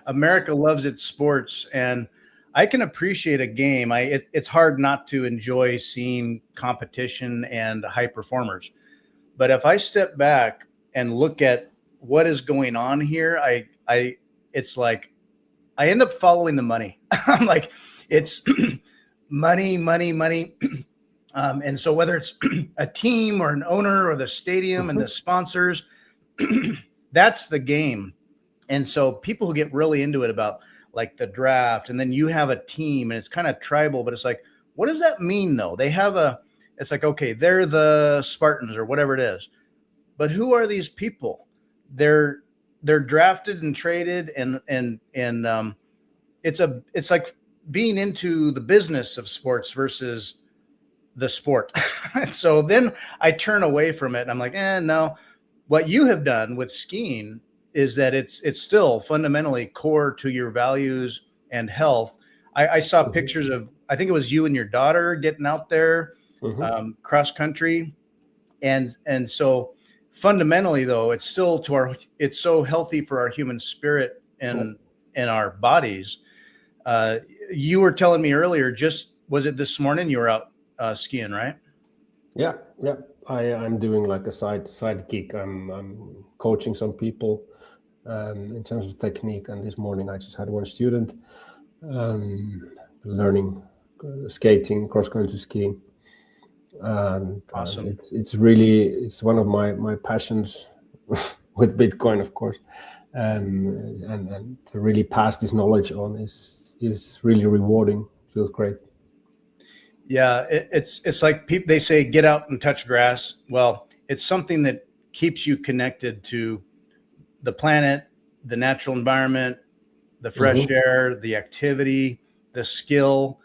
America loves its sports, and I can appreciate a game. It's hard not to enjoy seeing competition and high performers. But if I step back and look at what is going on here, it's like I end up following the money. I'm like, it's money, money, money. And so whether it's a team or an owner or the stadium and the sponsors, that's the game. And so people who get really into it about like the draft, and then you have a team, and it's kind of tribal, but it's like, what does that mean though? It's like, okay, they're the Spartans or whatever it is, but who are these people? They're drafted and traded, and it's like being into the business of sports versus the sport. So then I turn away from it, and I'm like, no. What you have done with skiing is that it's still fundamentally core to your values and health. I saw pictures of, I think it was you and your daughter getting out there cross country, and so fundamentally though, it's still it's so healthy for our human spirit and our bodies. You were telling me earlier, was it this morning you were out skiing, right? Yeah. I'm doing like a side gig. I'm coaching some people in terms of technique, and this morning I just had one student learning skating, cross country skiing, and Awesome. it's one of my passions with Bitcoin, of course, and to really pass this knowledge on is really rewarding. Feels great. Yeah, it's like they say, get out and touch grass. Well, it's something that keeps you connected to the planet, the natural environment, the fresh air, the activity, the skill.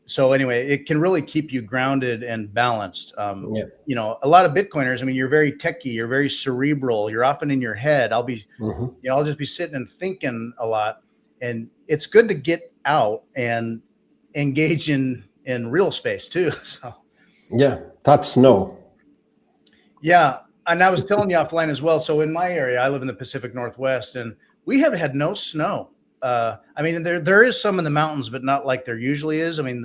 So anyway, it can really keep you grounded and balanced. You know, a lot of Bitcoiners, I mean, you're very techie, you're very cerebral, you're often in your head. I'll just be sitting and thinking a lot, and it's good to get out and engage in real space too. So Yeah, touch snow. yeah, and I was telling you offline as well. So in my area, I live in the Pacific Northwest, and we have had no snow. I mean, there is some in the mountains, but not like there usually is. I mean,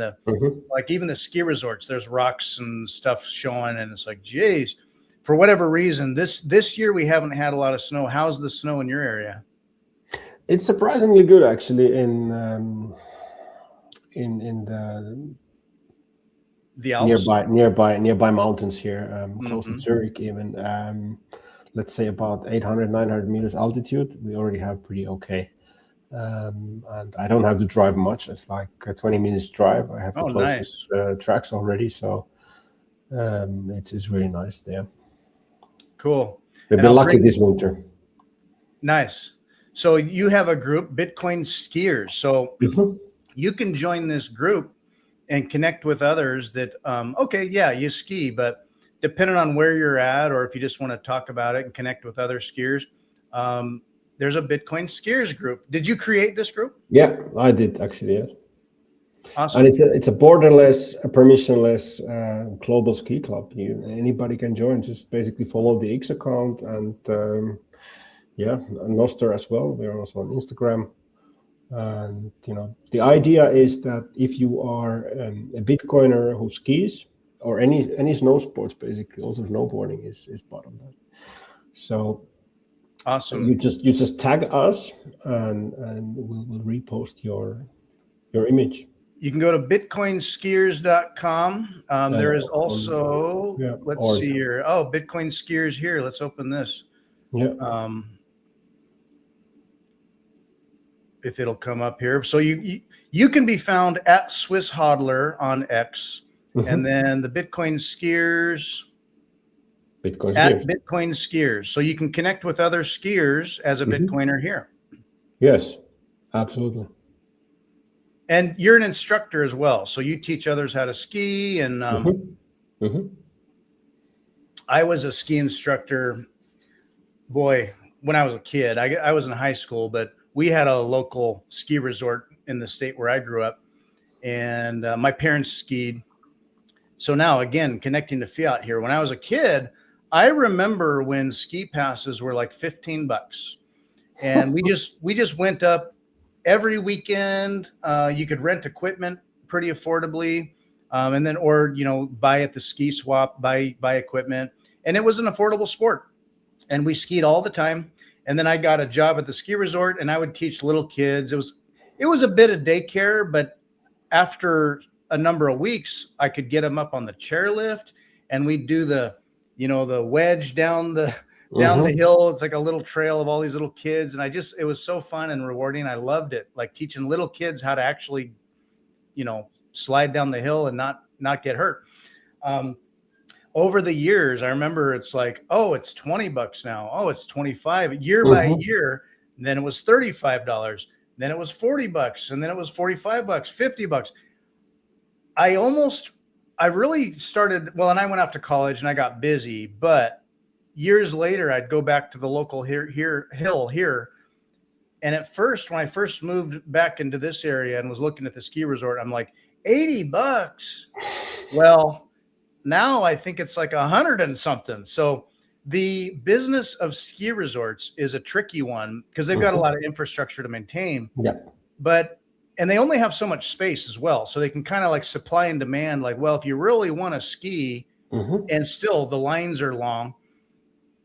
like even the ski resorts, there's rocks and stuff showing, and it's like, geez, for whatever reason, this year we haven't had a lot of snow. How's the snow in your area? It's surprisingly good, actually, in The Alps? nearby mountains here, close to Zurich, even. Let's say about 800, 900 meters altitude. We already have pretty okay. And I don't have to drive much. It's like a 20 minutes drive. I have the closest tracks already, so it's really nice there. Cool. We've been lucky this winter. Nice. So you have a group, Bitcoin Skiers. So you can join this group and connect with others that, okay, yeah, you ski, but depending on where you're at, or if you just want to talk about it and connect with other skiers, there's a Bitcoin Skiers group. Did you create this group? Yeah, I did actually. Yes. Awesome. And it's a borderless, a permissionless global ski club. Anybody can join. Just basically follow the X account, and Nostr as well. We're also on Instagram. And the idea is that if you are a Bitcoiner who skis, or any snow sports, basically, also snowboarding is part of that. So awesome. You just tag us, and we'll repost your image. You can go to bitcoinskiers.com. There is also, let's see here. Oh, Bitcoin Skiers here. Let's open this. Yeah. If it'll come up here. So you can be found at Swiss Hodler on X, and then the Bitcoin Skiers at Bitcoin Skiers. So you can connect with other skiers as a Bitcoiner here. Yes, absolutely. And you're an instructor as well. So you teach others how to ski. And I was a ski instructor, boy, when I was a kid. I was in high school, but we had a local ski resort in the state where I grew up, and my parents skied. So now, again, connecting to fiat here. When I was a kid, I remember when ski passes were like $15, and we just went up every weekend. You could rent equipment pretty affordably, and then buy at the ski swap, buy equipment, and it was an affordable sport. And we skied all the time. And then I got a job at the ski resort, and I would teach little kids. It was a bit of daycare, but after a number of weeks, I could get them up on the chairlift, and we'd do the wedge down the hill. It's like a little trail of all these little kids, and it was so fun and rewarding. I loved it, like teaching little kids how to actually, slide down the hill and not get hurt. Over the years, I remember it's like, oh, it's $20 now. Oh, it's $25 year by year. And then it was $35. Then it was $40, and then it was $45, $50. I really started, well, and I went off to college and I got busy, but years later, I'd go back to the local hill here. And at first, when I first moved back into this area and was looking at the ski resort, I'm like, $80. Well, now I think it's like 100 and something. So the business of ski resorts is a tricky one because they've got a lot of infrastructure to maintain. Yeah. And they only have so much space as well. So they can kind of like supply and demand, like, well, if you really want to ski and still the lines are long,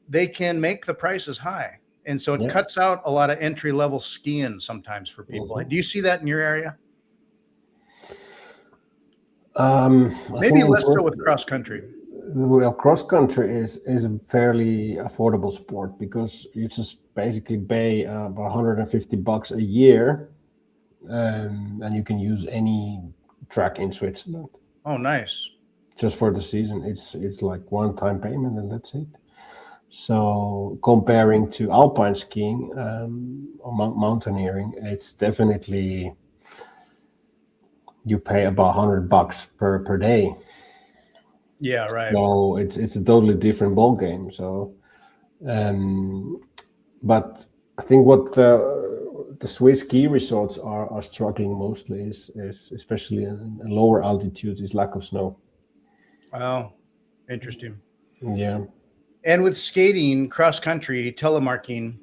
they can make the prices high. And so it cuts out a lot of entry level skiing sometimes for people. Do you see that in your area? Maybe less so with cross country. Well, cross country is a fairly affordable sport because you just basically pay about $150 a year, and you can use any track in Switzerland. Oh, nice! Just for the season, it's like one-time payment and that's it. So comparing to alpine skiing or mountaineering, it's definitely you pay about $100 per day. Yeah, right. So it's a totally different ball game. So, but I think what the Swiss ski resorts are struggling mostly is especially in lower altitudes is lack of snow. Oh, interesting. Yeah. And with skating, cross country, telemarking,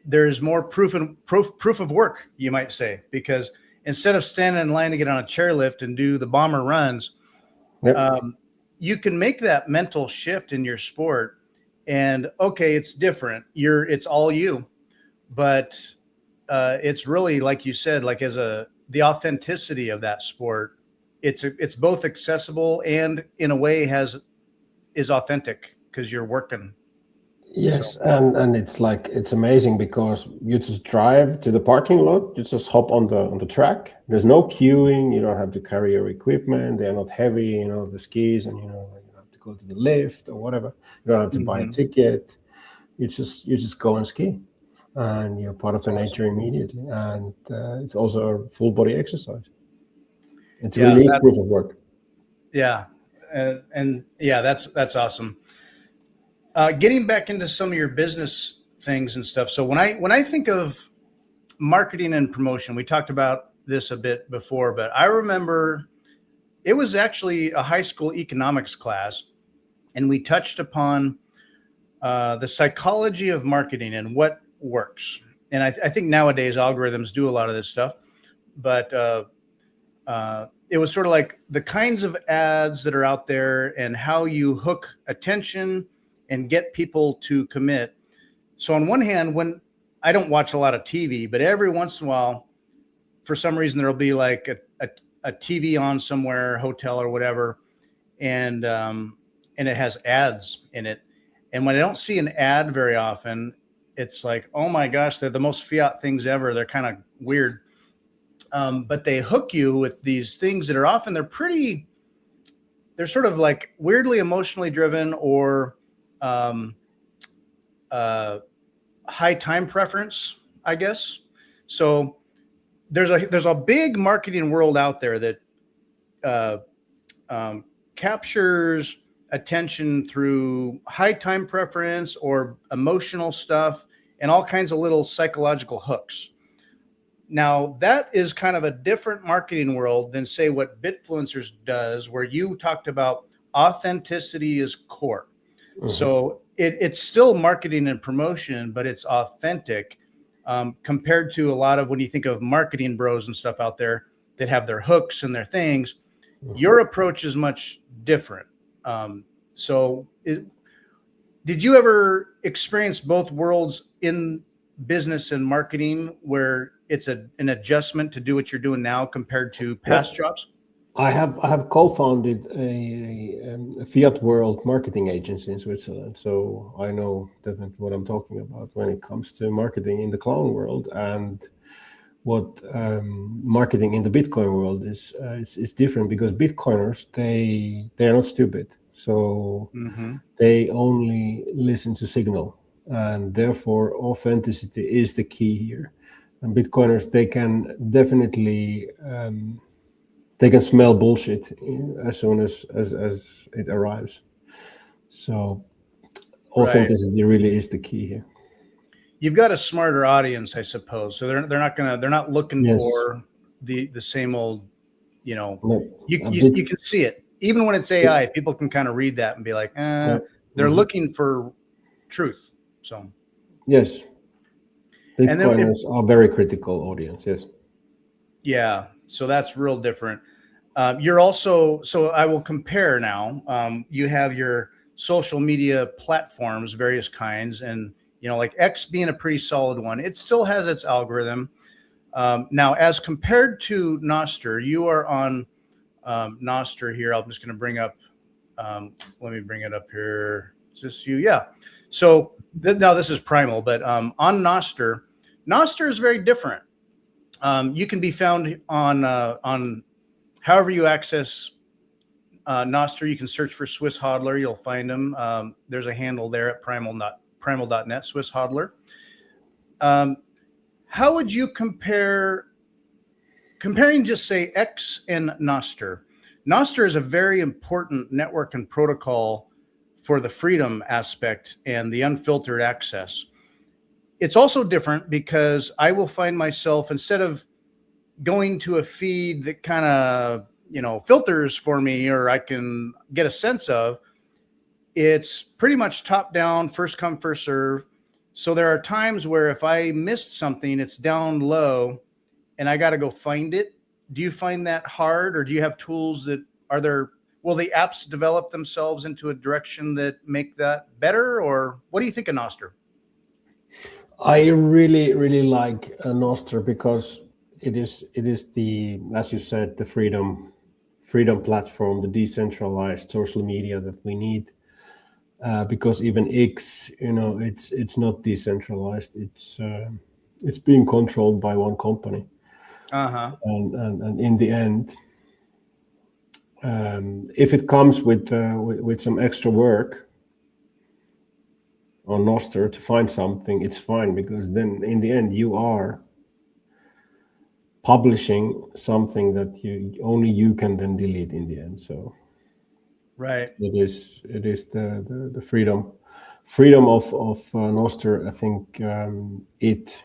there's more proof of work, you might say, because instead of standing in line to get on a chairlift and do the bomber runs, you can make that mental shift in your sport. And okay, it's different. It's all you, but it's really, like you said, like the authenticity of that sport. It's both accessible and in a way is authentic because you're working. Yes, and it's amazing because you just drive to the parking lot, you just hop on the track. There's no queuing, you don't have to carry your equipment, they're not heavy, the skis, and you have to go to the lift or whatever. You don't have to buy a ticket. You just go and ski, and you're part of the nature immediately. And it's also a full body exercise. It's release proof of work. Yeah, and yeah, that's awesome. Getting back into some of your business things and stuff. So when I think of marketing and promotion, we talked about this a bit before, but I remember it was actually a high school economics class, and we touched upon the psychology of marketing and what works. And I think nowadays algorithms do a lot of this stuff, but it was sort of like the kinds of ads that are out there and how you hook attention and get people to commit. So on one hand, when I don't watch a lot of TV, but every once in a while, for some reason, there'll be like a TV on somewhere, hotel or whatever, and it has ads in it. And when I don't see an ad very often, it's like, oh my gosh, they're the most fiat things ever. They're kind of weird. But they hook you with these things that are often, they're sort of like weirdly emotionally driven or high time preference, I guess. So there's a big marketing world out there that captures attention through high time preference or emotional stuff and all kinds of little psychological hooks. Now, that is kind of a different marketing world than, say, what Bitfluencers does, where you talked about authenticity is core. So it's still marketing and promotion, but it's authentic compared to a lot of when you think of marketing bros and stuff out there that have their hooks and their things. Your approach is much different. Did you ever experience both worlds in business and marketing where it's an adjustment to do what you're doing now compared to past jobs? I have co-founded a fiat world marketing agency in Switzerland, so I know definitely what I'm talking about when it comes to marketing in the clown world and what marketing in the Bitcoin world is different because Bitcoiners they are not stupid, so they only listen to signal, and therefore authenticity is the key here. And Bitcoiners, they can definitely they can smell bullshit as soon as it arrives. So authenticity really is the key here. You've got a smarter audience, I suppose. So they're not looking Yes. for the same old, No, you can see it. Even when it's AI, people can kind of read that and be like, they're looking for truth. So yes, Bitcoiners are very critical audience. Yes. Yeah, so that's real different. You're also, so I will compare now. You have your social media platforms, various kinds, and like X being a pretty solid one. It still has its algorithm. Now, as compared to Nostr, you are on Nostr here. I'm just going to bring up. Let me bring it up here. Is this you? Yeah. So now this is Primal, but on Nostr, Nostr is very different. You can be found on however you access Nostr. You can search for Swiss Hodler. You'll find him. There's a handle there at primal.net, Swiss Hodler. How would you comparing just say X and Nostr? Nostr is a very important network and protocol for the freedom aspect and the unfiltered access. It's also different because I will find myself, instead of going to a feed that kind of, filters for me, or I can get a sense of, it's pretty much top down, first come, first serve. So there are times where if I missed something, it's down low and I got to go find it. Do you find that hard, or do you have tools will the apps develop themselves into a direction that make that better, or what do you think of Nostr? I really, really like Nostr because it is the, as you said, the freedom platform, the decentralized social media that we need. Because even X, it's not decentralized. It's being controlled by one company. And in the end, if it comes with some extra work on Nostr to find something, it's fine, because then in the end you are publishing something that only you can then delete in the end. So right, it is the freedom of Nostr. I think it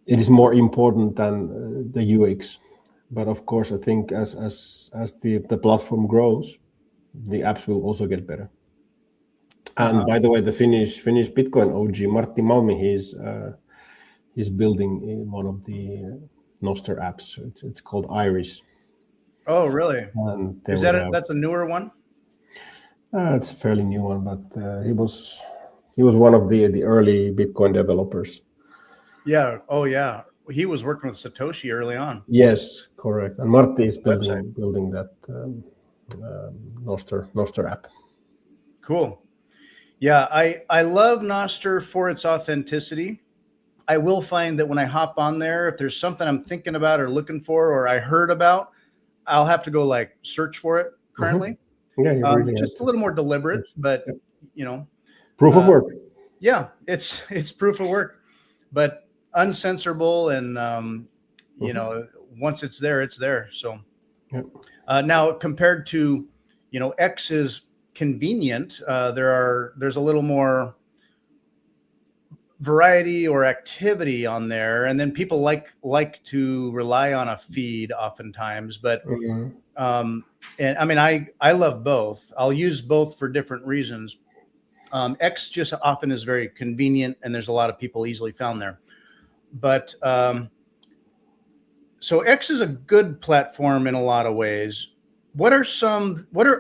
is more important than the UX. But of course, I think as the platform grows, the apps will also get better. And by the way, the Finnish Bitcoin OG Martti Malmi, he's building one of the Nostr apps. It's called Iris. Oh, really? And that's a newer one? It's a fairly new one, but he was one of the early Bitcoin developers. Yeah. Oh, yeah. He was working with Satoshi early on. Yes, correct. And Martti is building that Nostr app. Cool. Yeah, I love Nostr for its authenticity. I will find that when I hop on there, if there's something I'm thinking about or looking for, or I heard about, I'll have to go search for it currently. Yeah, you really just a little more deliberate, but proof of work. Yeah, it's proof of work, but uncensorable, and once it's there, it's there. So now compared to X is convenient. There's a little more variety or activity on there, and then people like to rely on a feed oftentimes, but and I mean I love both. I'll use both for different reasons. X just often is very convenient, and there's a lot of people easily found there, but so X is a good platform in a lot of ways. What are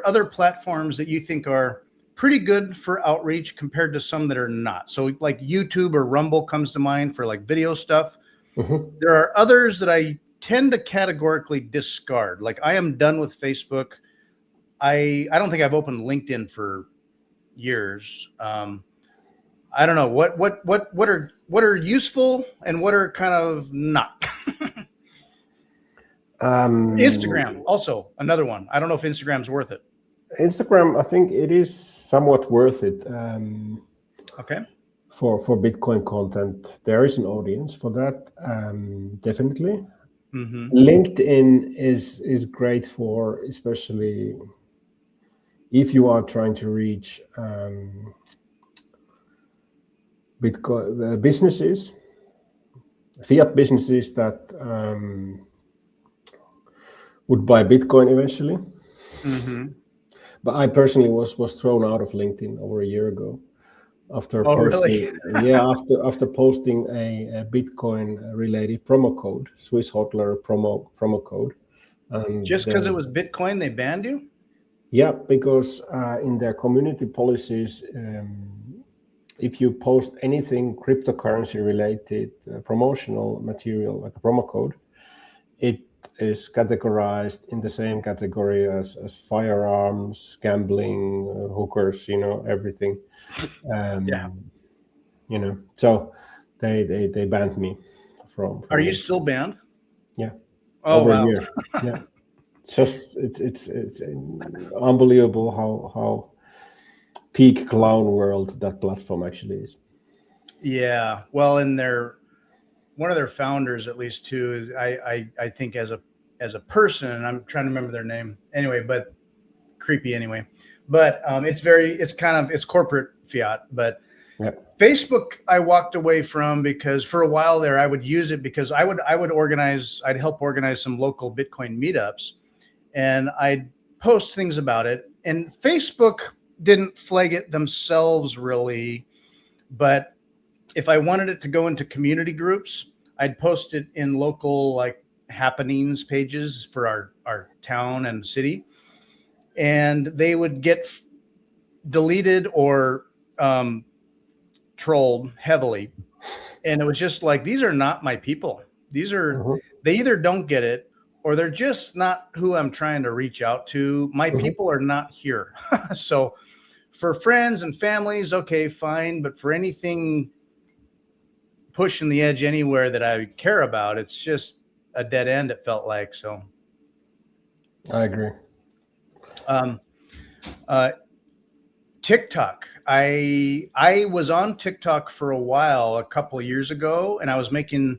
other platforms that you think are pretty good for outreach compared to some that are not? So like YouTube or Rumble comes to mind for like video stuff. There are others that I tend to categorically discard. Like I am done with Facebook. I don't think I've opened LinkedIn for years. I don't know what are useful and what are kind of not. Instagram also another one. I don't know if Instagram's worth it. Instagram, I think it is somewhat worth it. Okay. For Bitcoin content, there is an audience for that, definitely. LinkedIn is great for, especially if you are trying to reach Bitcoin businesses, fiat businesses that would buy Bitcoin eventually. Mm-hmm. But I personally was thrown out of LinkedIn over a year ago after Oh, really? posting, after posting a Bitcoin related promo code, swisshodler promo code, and Just because it was Bitcoin, they banned you? yeah, because in their community policies, if you post anything cryptocurrency related promotional material like a promo code, it is categorized in the same category as firearms, gambling, hookers, everything. Yeah. So they banned me from Are you LinkedIn. still banned? Yeah, Oh, over a wow. year. Yeah, just it's unbelievable how peak clown world that platform actually is. Yeah. Well, and one of their founders, at least too, is I think as a person, and I'm trying to remember their name anyway, but creepy anyway. But it's corporate fiat. But Yeah. Facebook, I walked away from because for a while there, I would use it because I'd help organize some local Bitcoin meetups, and I'd post things about it. And Facebook didn't flag it themselves really, but if I wanted it to go into community groups, I'd post it in local like happenings pages for our town and city, and they would get deleted or trolled heavily. And it was just like, these are not my people. Mhm. They either don't get it or they're just not who I'm trying to reach out to. My Mhm. people are not here. So for friends and families, okay, fine. But for anything pushing the edge anywhere that I care about, it's just a dead end, it felt like. So, I agree. um, uh, TikTok. I was on TikTok for a while, a couple of years ago, and I was making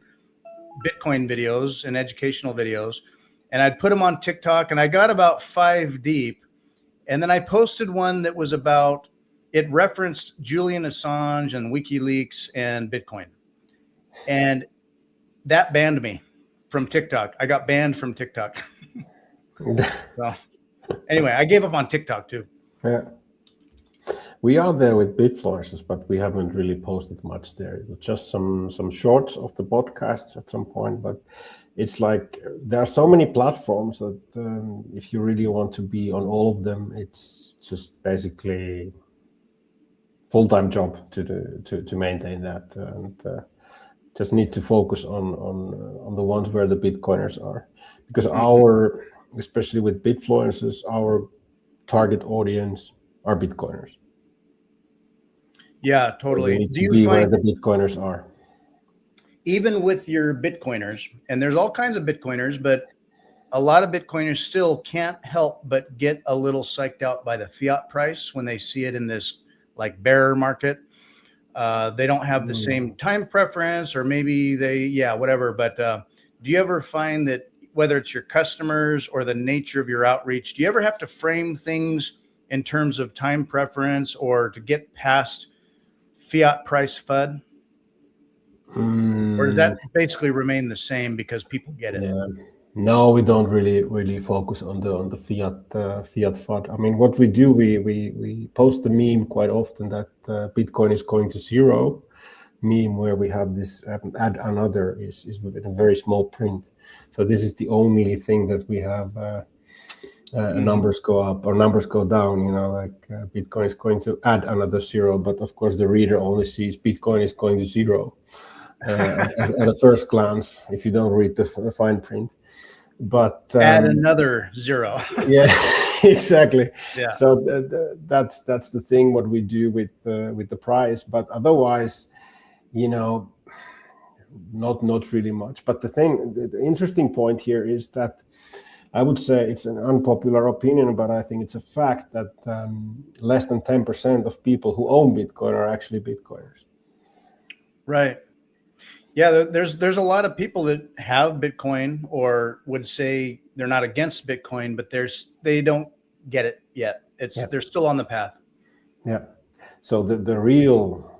Bitcoin videos and educational videos, and I'd put them on TikTok, and I got about 5 deep, and then I posted one that was about it referenced Julian Assange and WikiLeaks and Bitcoin, and that banned me from TikTok. I got banned from TikTok. So anyway, I gave up on TikTok too. Yeah. We are there with Bitfluencers, but we haven't really posted much there. Just some shorts of the podcasts at some point, but it's like there are so many platforms that if you really want to be on all of them, it's just basically full-time job to maintain that, and just need to focus on the ones where the Bitcoiners are, because especially with Bitfluencers, our target audience are Bitcoiners. Yeah, So you totally. need Do to you be where find the Bitcoiners are. even with your Bitcoiners, and there's all kinds of Bitcoiners, but a lot of Bitcoiners still can't help but get a little psyched out by the fiat price when they see it in this like bear market. They don't have the same time preference, or maybe whatever. But do you ever find that whether it's your customers or the nature of your outreach, do you ever have to frame things in terms of time preference or to get past fiat price FUD? Or does Mm, that basically remain the same because people get it? yeah. No, we don't really focus on the fiat FUD. I mean, what we do, we post the meme quite often that Bitcoin is going to zero meme, where we have this add another is with a very small print. So this is the only thing that we have. Numbers go up or numbers go down, like Bitcoin is going to add another zero, but of course the reader only sees Bitcoin is going to zero at a first glance if you don't read the fine print. But Add another zero. yeah, exactly. Yeah. So that's the thing what we do with the price, but otherwise, not really much. But the interesting point here is that I would say it's an unpopular opinion, but I think it's a fact that less than 10% of people who own Bitcoin are actually Bitcoiners. Right. Yeah, there's a lot of people that have Bitcoin or would say they're not against Bitcoin, but they don't get it yet. Yeah. They're still on the path. Yeah. So the real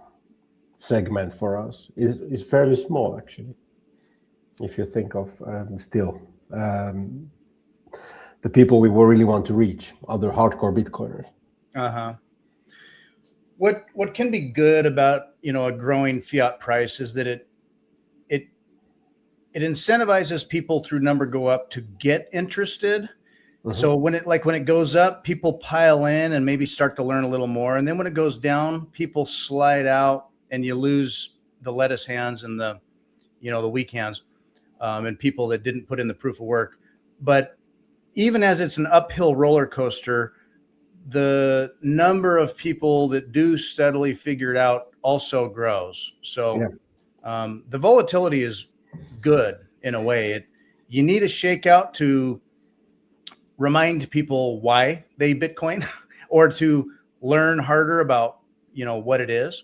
segment for us is fairly small, actually. If you think of still the people we really want to reach, other hardcore Bitcoiners. What can be good about a growing fiat price is that it incentivizes people through number go up to get interested. So when it goes up, people pile in and maybe start to learn a little more, and then when it goes down, people slide out, and you lose the lettuce hands and the weak hands, and people that didn't put in the proof of work. But even as it's an uphill roller coaster, the number of people that do steadily figure it out also grows. So the volatility is good in a way. You need a shakeout to remind people why they Bitcoin or to learn harder about what it is.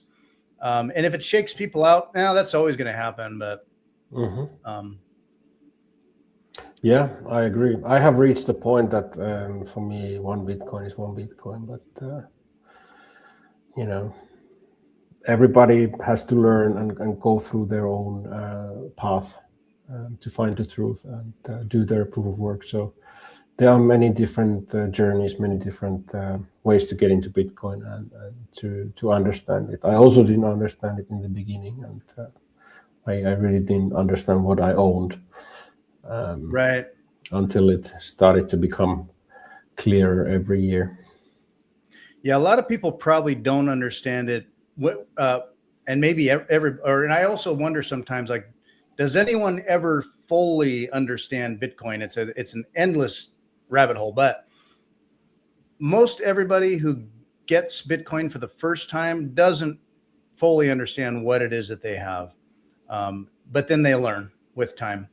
And if it shakes people out, that's always going to happen. But yeah, I agree. I have reached the point that for me, one Bitcoin is one Bitcoin, but everybody has to learn and go through their own path to find the truth and do their proof of work. So there are many different journeys, many different ways to get into Bitcoin and to understand it. I also didn't understand it in the beginning, and I really didn't understand what I owned. Right. Until it started to become clearer every year. Yeah, a lot of people probably don't understand it. And maybe and I also wonder sometimes, like, does anyone ever fully understand Bitcoin? It's an endless rabbit hole, but most everybody who gets Bitcoin for the first time doesn't fully understand what it is that they have. But then they learn with time.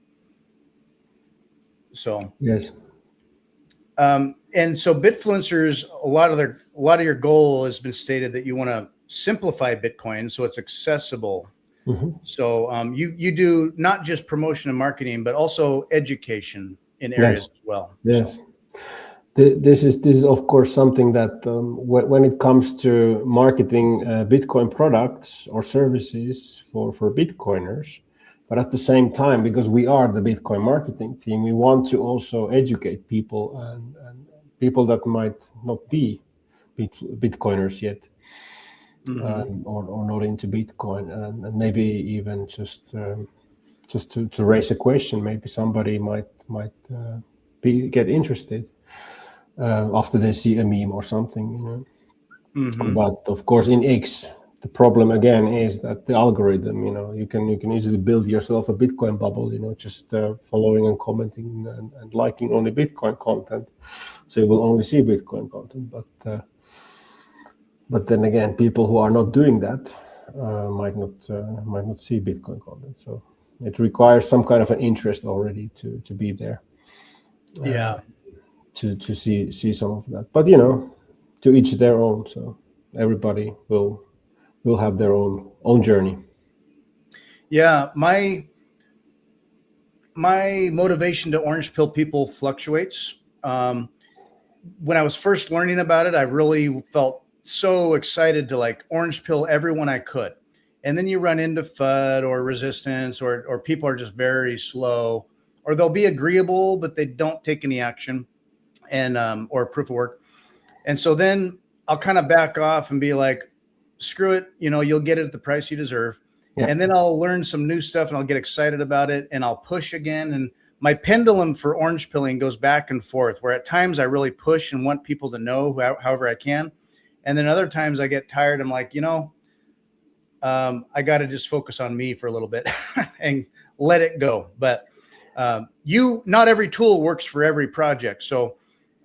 So yes, and so Bitfluencers, a lot of your goal has been stated that you want to simplify Bitcoin so it's accessible. So you do not just promotion and marketing, but also education in areas as well. Yes, so. This is of course something that when it comes to marketing Bitcoin products or services for Bitcoiners. But at the same time, because we are the Bitcoin marketing team, we want to also educate people and people that might not be Bitcoiners yet, or not into Bitcoin, and maybe even just to raise a question. Maybe somebody might get interested after they see a meme or something. But of course, in X, the problem again is that the algorithm, you can easily build yourself a Bitcoin bubble, just following and commenting and liking only Bitcoin content. So you will only see Bitcoin content. But then again, people who are not doing that might not see Bitcoin content. So it requires some kind of an interest already to be there. To see some of that. But to each their own. So everybody will have their own journey. Yeah, my motivation to orange pill people fluctuates. When I was first learning about it, I really felt so excited to like orange pill everyone I could. And then you run into FUD or resistance, or people are just very slow, or they'll be agreeable, but they don't take any action and or proof of work. And so then I'll kind of back off and be like, screw it, you'll get it at the price you deserve. Yeah. And then I'll learn some new stuff and I'll get excited about it and I'll push again. And my pendulum for orange pilling goes back and forth, where at times I really push and want people to know however I can. And then other times I get tired. I'm like, I got to just focus on me for a little bit and let it go. But not every tool works for every project. So,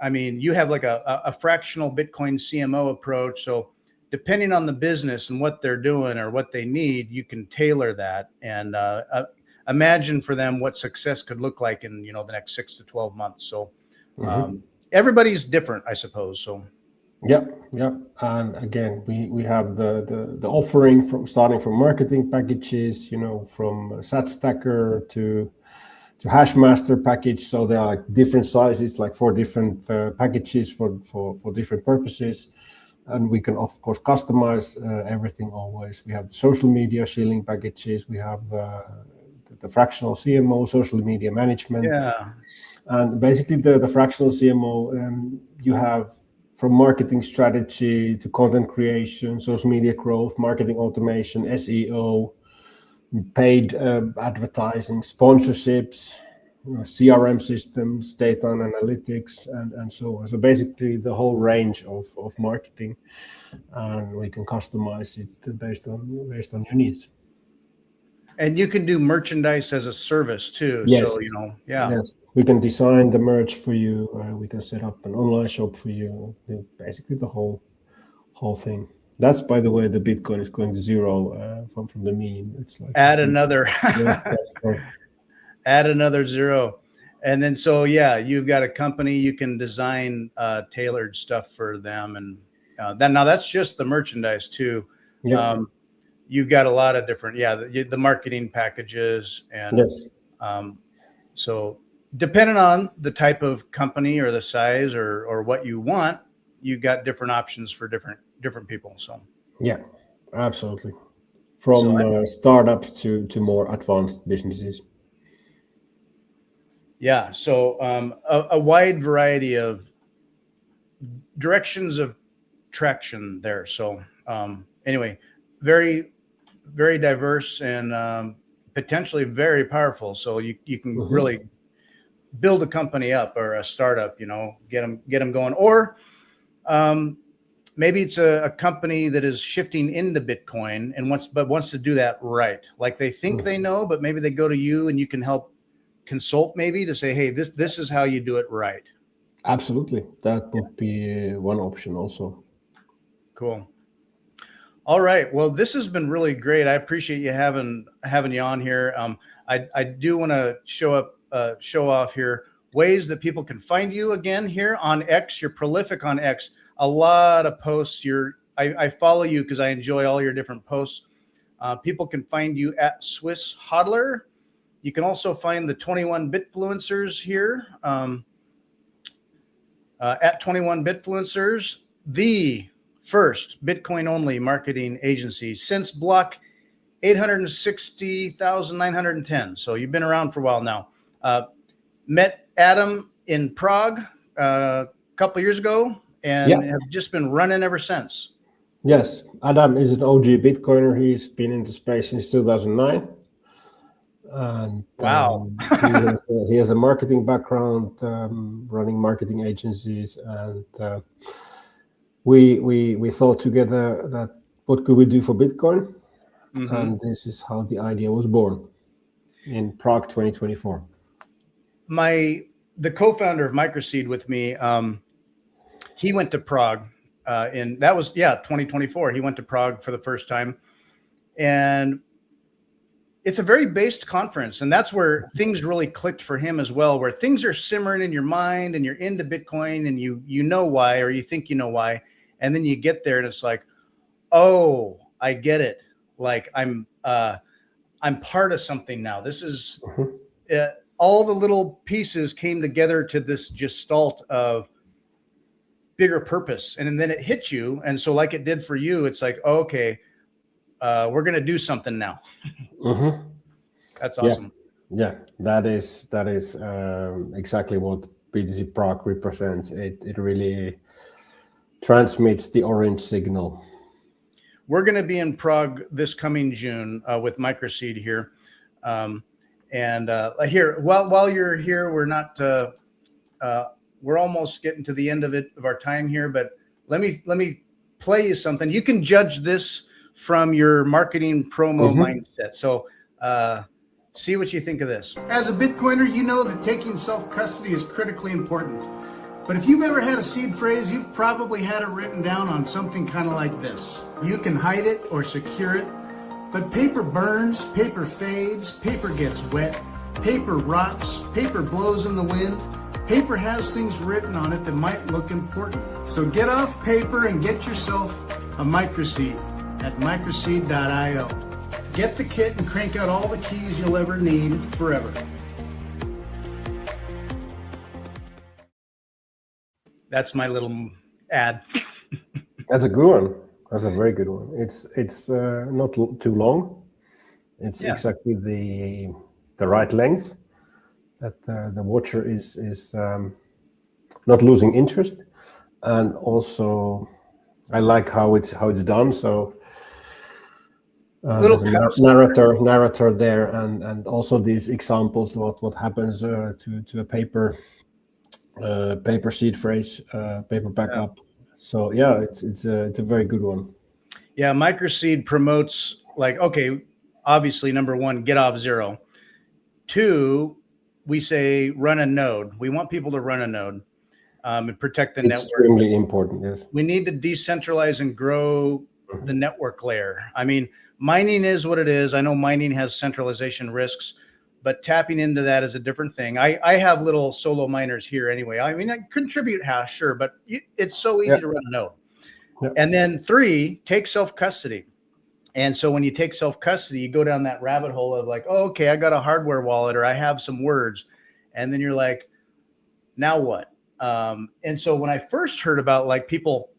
I mean, you have like a fractional Bitcoin CMO approach. So depending on the business and what they're doing or what they need, you can tailor that and imagine for them what success could look like in, the next 6 to 12 months. So everybody's different, I suppose. So. Yeah. And again, we have the offering from starting from marketing packages, from SAT Stacker to Hashmaster package. So there are like different sizes, like 4 different packages for different purposes. and we can of course customize everything always. We have the social media shilling packages. We have the fractional CMO, social media management. Yeah. And basically the fractional CMO, you have from marketing strategy to content creation, social media growth, marketing automation, SEO, paid advertising, sponsorships, CRM systems, data and analytics, and so on. So basically the whole range of marketing, and we can customize it based on your needs. And you can do merchandise as a service too. Yes. So, yeah. Yes, we can design the merch for you. We can set up an online shop for you. Basically, the whole thing. That's, by the way, the Bitcoin is going to zero from the meme. It's like add another add another zero. And then so you've got a company, you can design tailored stuff for them, and then now that's just the merchandise too. Yeah. You've got a lot of different the marketing packages, and Yes. So depending on the type of company or the size or what you want, you've got different options for different people. So yeah, absolutely. From startups to more advanced businesses. Yeah. So a wide variety of directions of traction there. So anyway, very, very diverse and potentially very powerful. So you can really build a company up or a startup, get them going. Or maybe it's a company that is shifting into Bitcoin and wants to do that right. Like they think they know, but maybe they go to you and you can help consult maybe to say, hey, this is how you do it right. Absolutely. That would be one option also. Cool. All right. Well, this has been really great. I appreciate you having you on here. I do want to show off here ways that people can find you again here on X. You're prolific on X. A lot of posts. I follow you because I enjoy all your different posts. People can find you at Swiss Hodler. You can also find the 21 Bitfluencers here at 21 Bitfluencers, the first Bitcoin only marketing agency since block 860,910. So you've been around for a while now. Met Adam in Prague a couple years ago and have just been running ever since. Yes, Adam is an OG Bitcoiner. He's been in the space since 2009. And wow. He has a marketing background, running marketing agencies, and we thought together that what could we do for Bitcoin, and this is how the idea was born in Prague 2024. The co-founder of MicroSeed with me, he went to Prague that was 2024. He went to Prague for the first time, and it's a very based conference, and that's where things really clicked for him as well, where things are simmering in your mind and you're into Bitcoin and you know why, or you think you know why. And then you get there and it's like, oh, I get it. Like I'm part of something now. This is all the little pieces came together to this gestalt of bigger purpose. And then it hit you. And so like it did for you, it's like, oh, okay, we're going to do something now. That's awesome. Yeah, that is exactly what BTC Prague represents. It really transmits the orange signal. We're going to be in Prague this coming June with MicroSeed here. Here, while you're here, we're not, we're almost getting to the end of our time here, but let me play you something. You can judge this from your marketing promo mindset. So see what you think of this. As a Bitcoiner, you know that taking self-custody is critically important. But if you've ever had a seed phrase, you've probably had it written down on something kind of like this. You can hide it or secure it, but paper burns, paper fades, paper gets wet, paper rots, paper blows in the wind. Paper has things written on it that might look important. So get off paper and get yourself a MicroSeed at microseed.io. Get the kit and crank out all the keys you'll ever need forever. That's my little ad. That's a good one. That's a very good one. It's not too long. It's exactly the right length that the watcher is not losing interest, and also I like how it's done. So Little there's a cuts. narrator there, and also these examples what happens to a paper seed phrase, paper backup. So yeah, it's a very good one. Yeah, MicroSeed promotes, like, okay, obviously number one, get off zero. Two, we say run a node. We want people to run a node and protect the network. Extremely important, yes. We need to decentralize and grow the network layer. I mean, mining is what it is. I know mining has centralization risks, but tapping into that is a different thing. I have little solo miners here anyway. I mean, I contribute hash, sure, but it's so easy to run a node. And then three, take self-custody. And so when you take self-custody, you go down that rabbit hole of like, oh, okay, I got a hardware wallet, or I have some words. And then you're like, now what? And so when I first heard about like people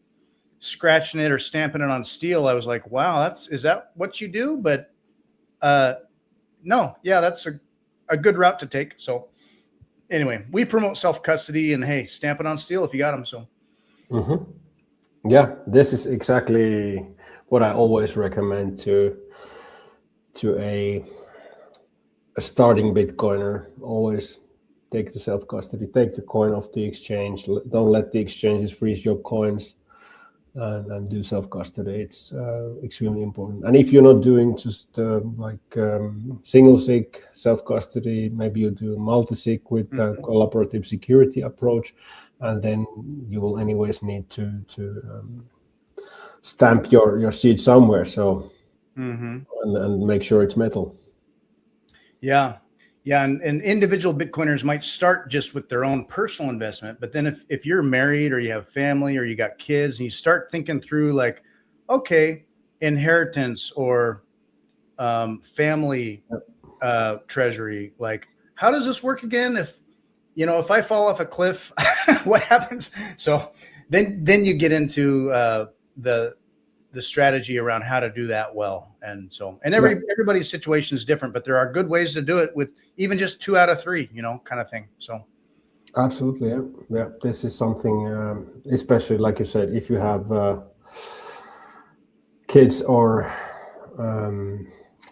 scratching it or stamping it on steel, I was like, wow, is that what you do? But no, yeah, that's a good route to take. So anyway, we promote self-custody, and hey, stamp it on steel if you got them. So yeah, this is exactly what I always recommend to a starting Bitcoiner. Always take the self-custody, take the coin off the exchange. Don't let the exchanges freeze your coins, and do self-custody. It's extremely important. And if you're not doing just single sig self-custody, maybe you do multi-sig with a collaborative security approach, and then you will anyways need to stamp your seed somewhere. So and make sure it's metal. Yeah. Yeah. And individual Bitcoiners might start just with their own personal investment. But then if you're married or you have family or you got kids and you start thinking through like, okay, inheritance or family treasury, like how does this work again? If I fall off a cliff, what happens? So then you get into the strategy around how to do that well. And so, and everybody's situation is different, but there are good ways to do it with even just 2 out of 3, kind of thing. So absolutely. Yeah. This is something, especially like you said, if you have kids or,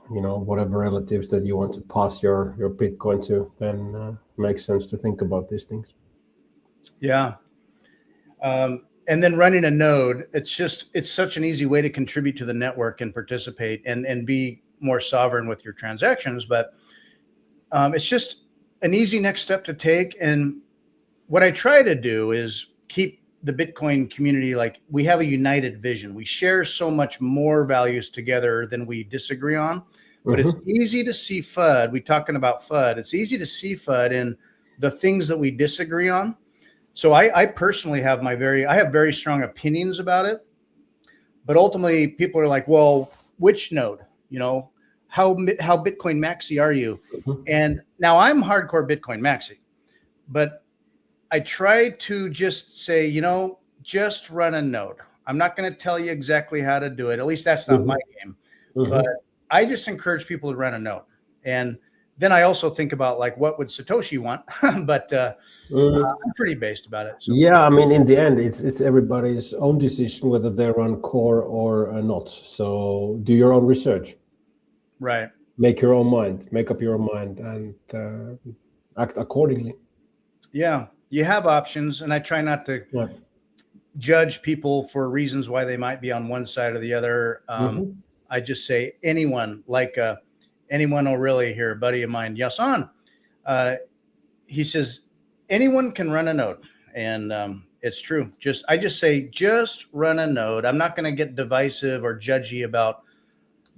whatever relatives that you want to pass your Bitcoin to, then makes sense to think about these things. Yeah. And then running a node, it's such an easy way to contribute to the network and participate and be more sovereign with your transactions. But it's just an easy next step to take. And what I try to do is keep the Bitcoin community, like we have a united vision. We share so much more values together than we disagree on. But it's easy to see FUD. We're talking about FUD. It's easy to see FUD in the things that we disagree on. So I personally have I have very strong opinions about it, but ultimately people are like, well, which node, how Bitcoin Maxi are you? And now I'm hardcore Bitcoin Maxi, but I try to just say, just run a node. I'm not going to tell you exactly how to do it. At least that's not my game, but I just encourage people to run a node. And then I also think about like, what would Satoshi want? But I'm pretty based about it. So. Yeah, I mean, in the end, it's everybody's own decision whether they run core or not. So do your own research. Right. Make your own mind. Make up your own mind and act accordingly. Yeah, you have options, and I try not to judge people for reasons why they might be on one side or the other. I just say anyone, like anyone O'Reilly here, a buddy of mine, Yasan, he says, anyone can run a node. And it's true. I just say, just run a node. I'm not going to get divisive or judgy about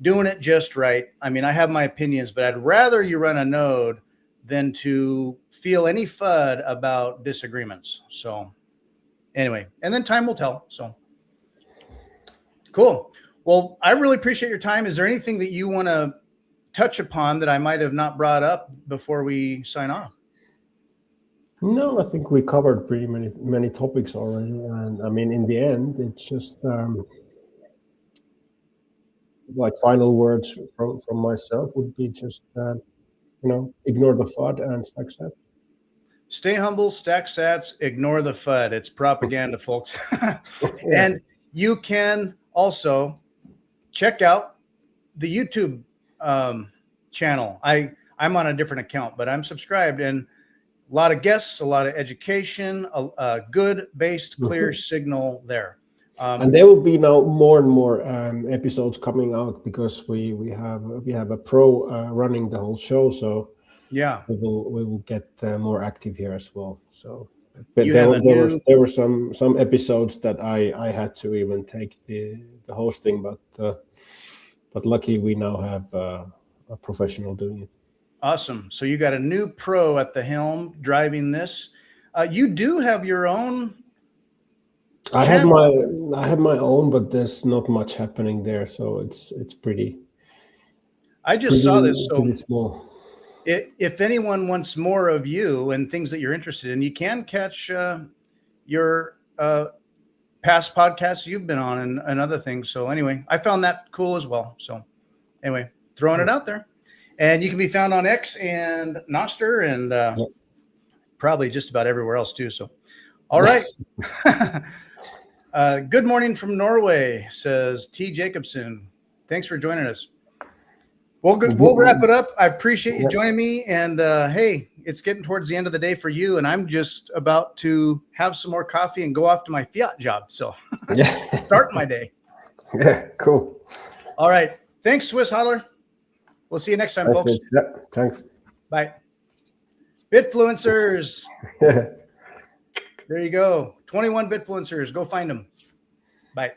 doing it just right. I mean, I have my opinions, but I'd rather you run a node than to feel any FUD about disagreements. So anyway, and then time will tell. So cool. Well, I really appreciate your time. Is there anything that you want to touch upon that I might have not brought up before we sign off? No, I think we covered pretty many topics already, and I mean, in the end, it's just like final words from myself would be just ignore the FUD and stack set. Stay humble, stack sats, ignore the FUD. It's propaganda, folks. Yeah. And you can also check out the YouTube channel. I'm on a different account, but I'm subscribed, and a lot of guests, a lot of education, a good based, clear signal there. And there will be now more and more episodes coming out because we have a pro running the whole show, so yeah, we will get more active here as well. So, but you there have were there were some episodes that I had to even take the hosting, but luckily we now have a professional doing it. Awesome. So you got a new pro at the helm driving this. You do have your own. I have my own, but there's not much happening there, so it's pretty. I just saw this. So pretty small. If anyone wants more of you and things that you're interested in, you can catch your past podcasts you've been on and other things. So anyway, I found that cool as well. So anyway, throwing it out there. And you can be found on X and Nostr and probably just about everywhere else too. So, all right. Good morning from Norway, says T. Jacobson. Thanks for joining us. We'll wrap it up. I appreciate you joining me. And hey, it's getting towards the end of the day for you. And I'm just about to have some more coffee and go off to my fiat job. So start my day. Yeah, cool. All right. Thanks, Swiss Hodler. We'll see you next time, folks. Yeah, thanks. Bye. Bitfluencers. There you go. 21 Bitfluencers. Go find them. Bye.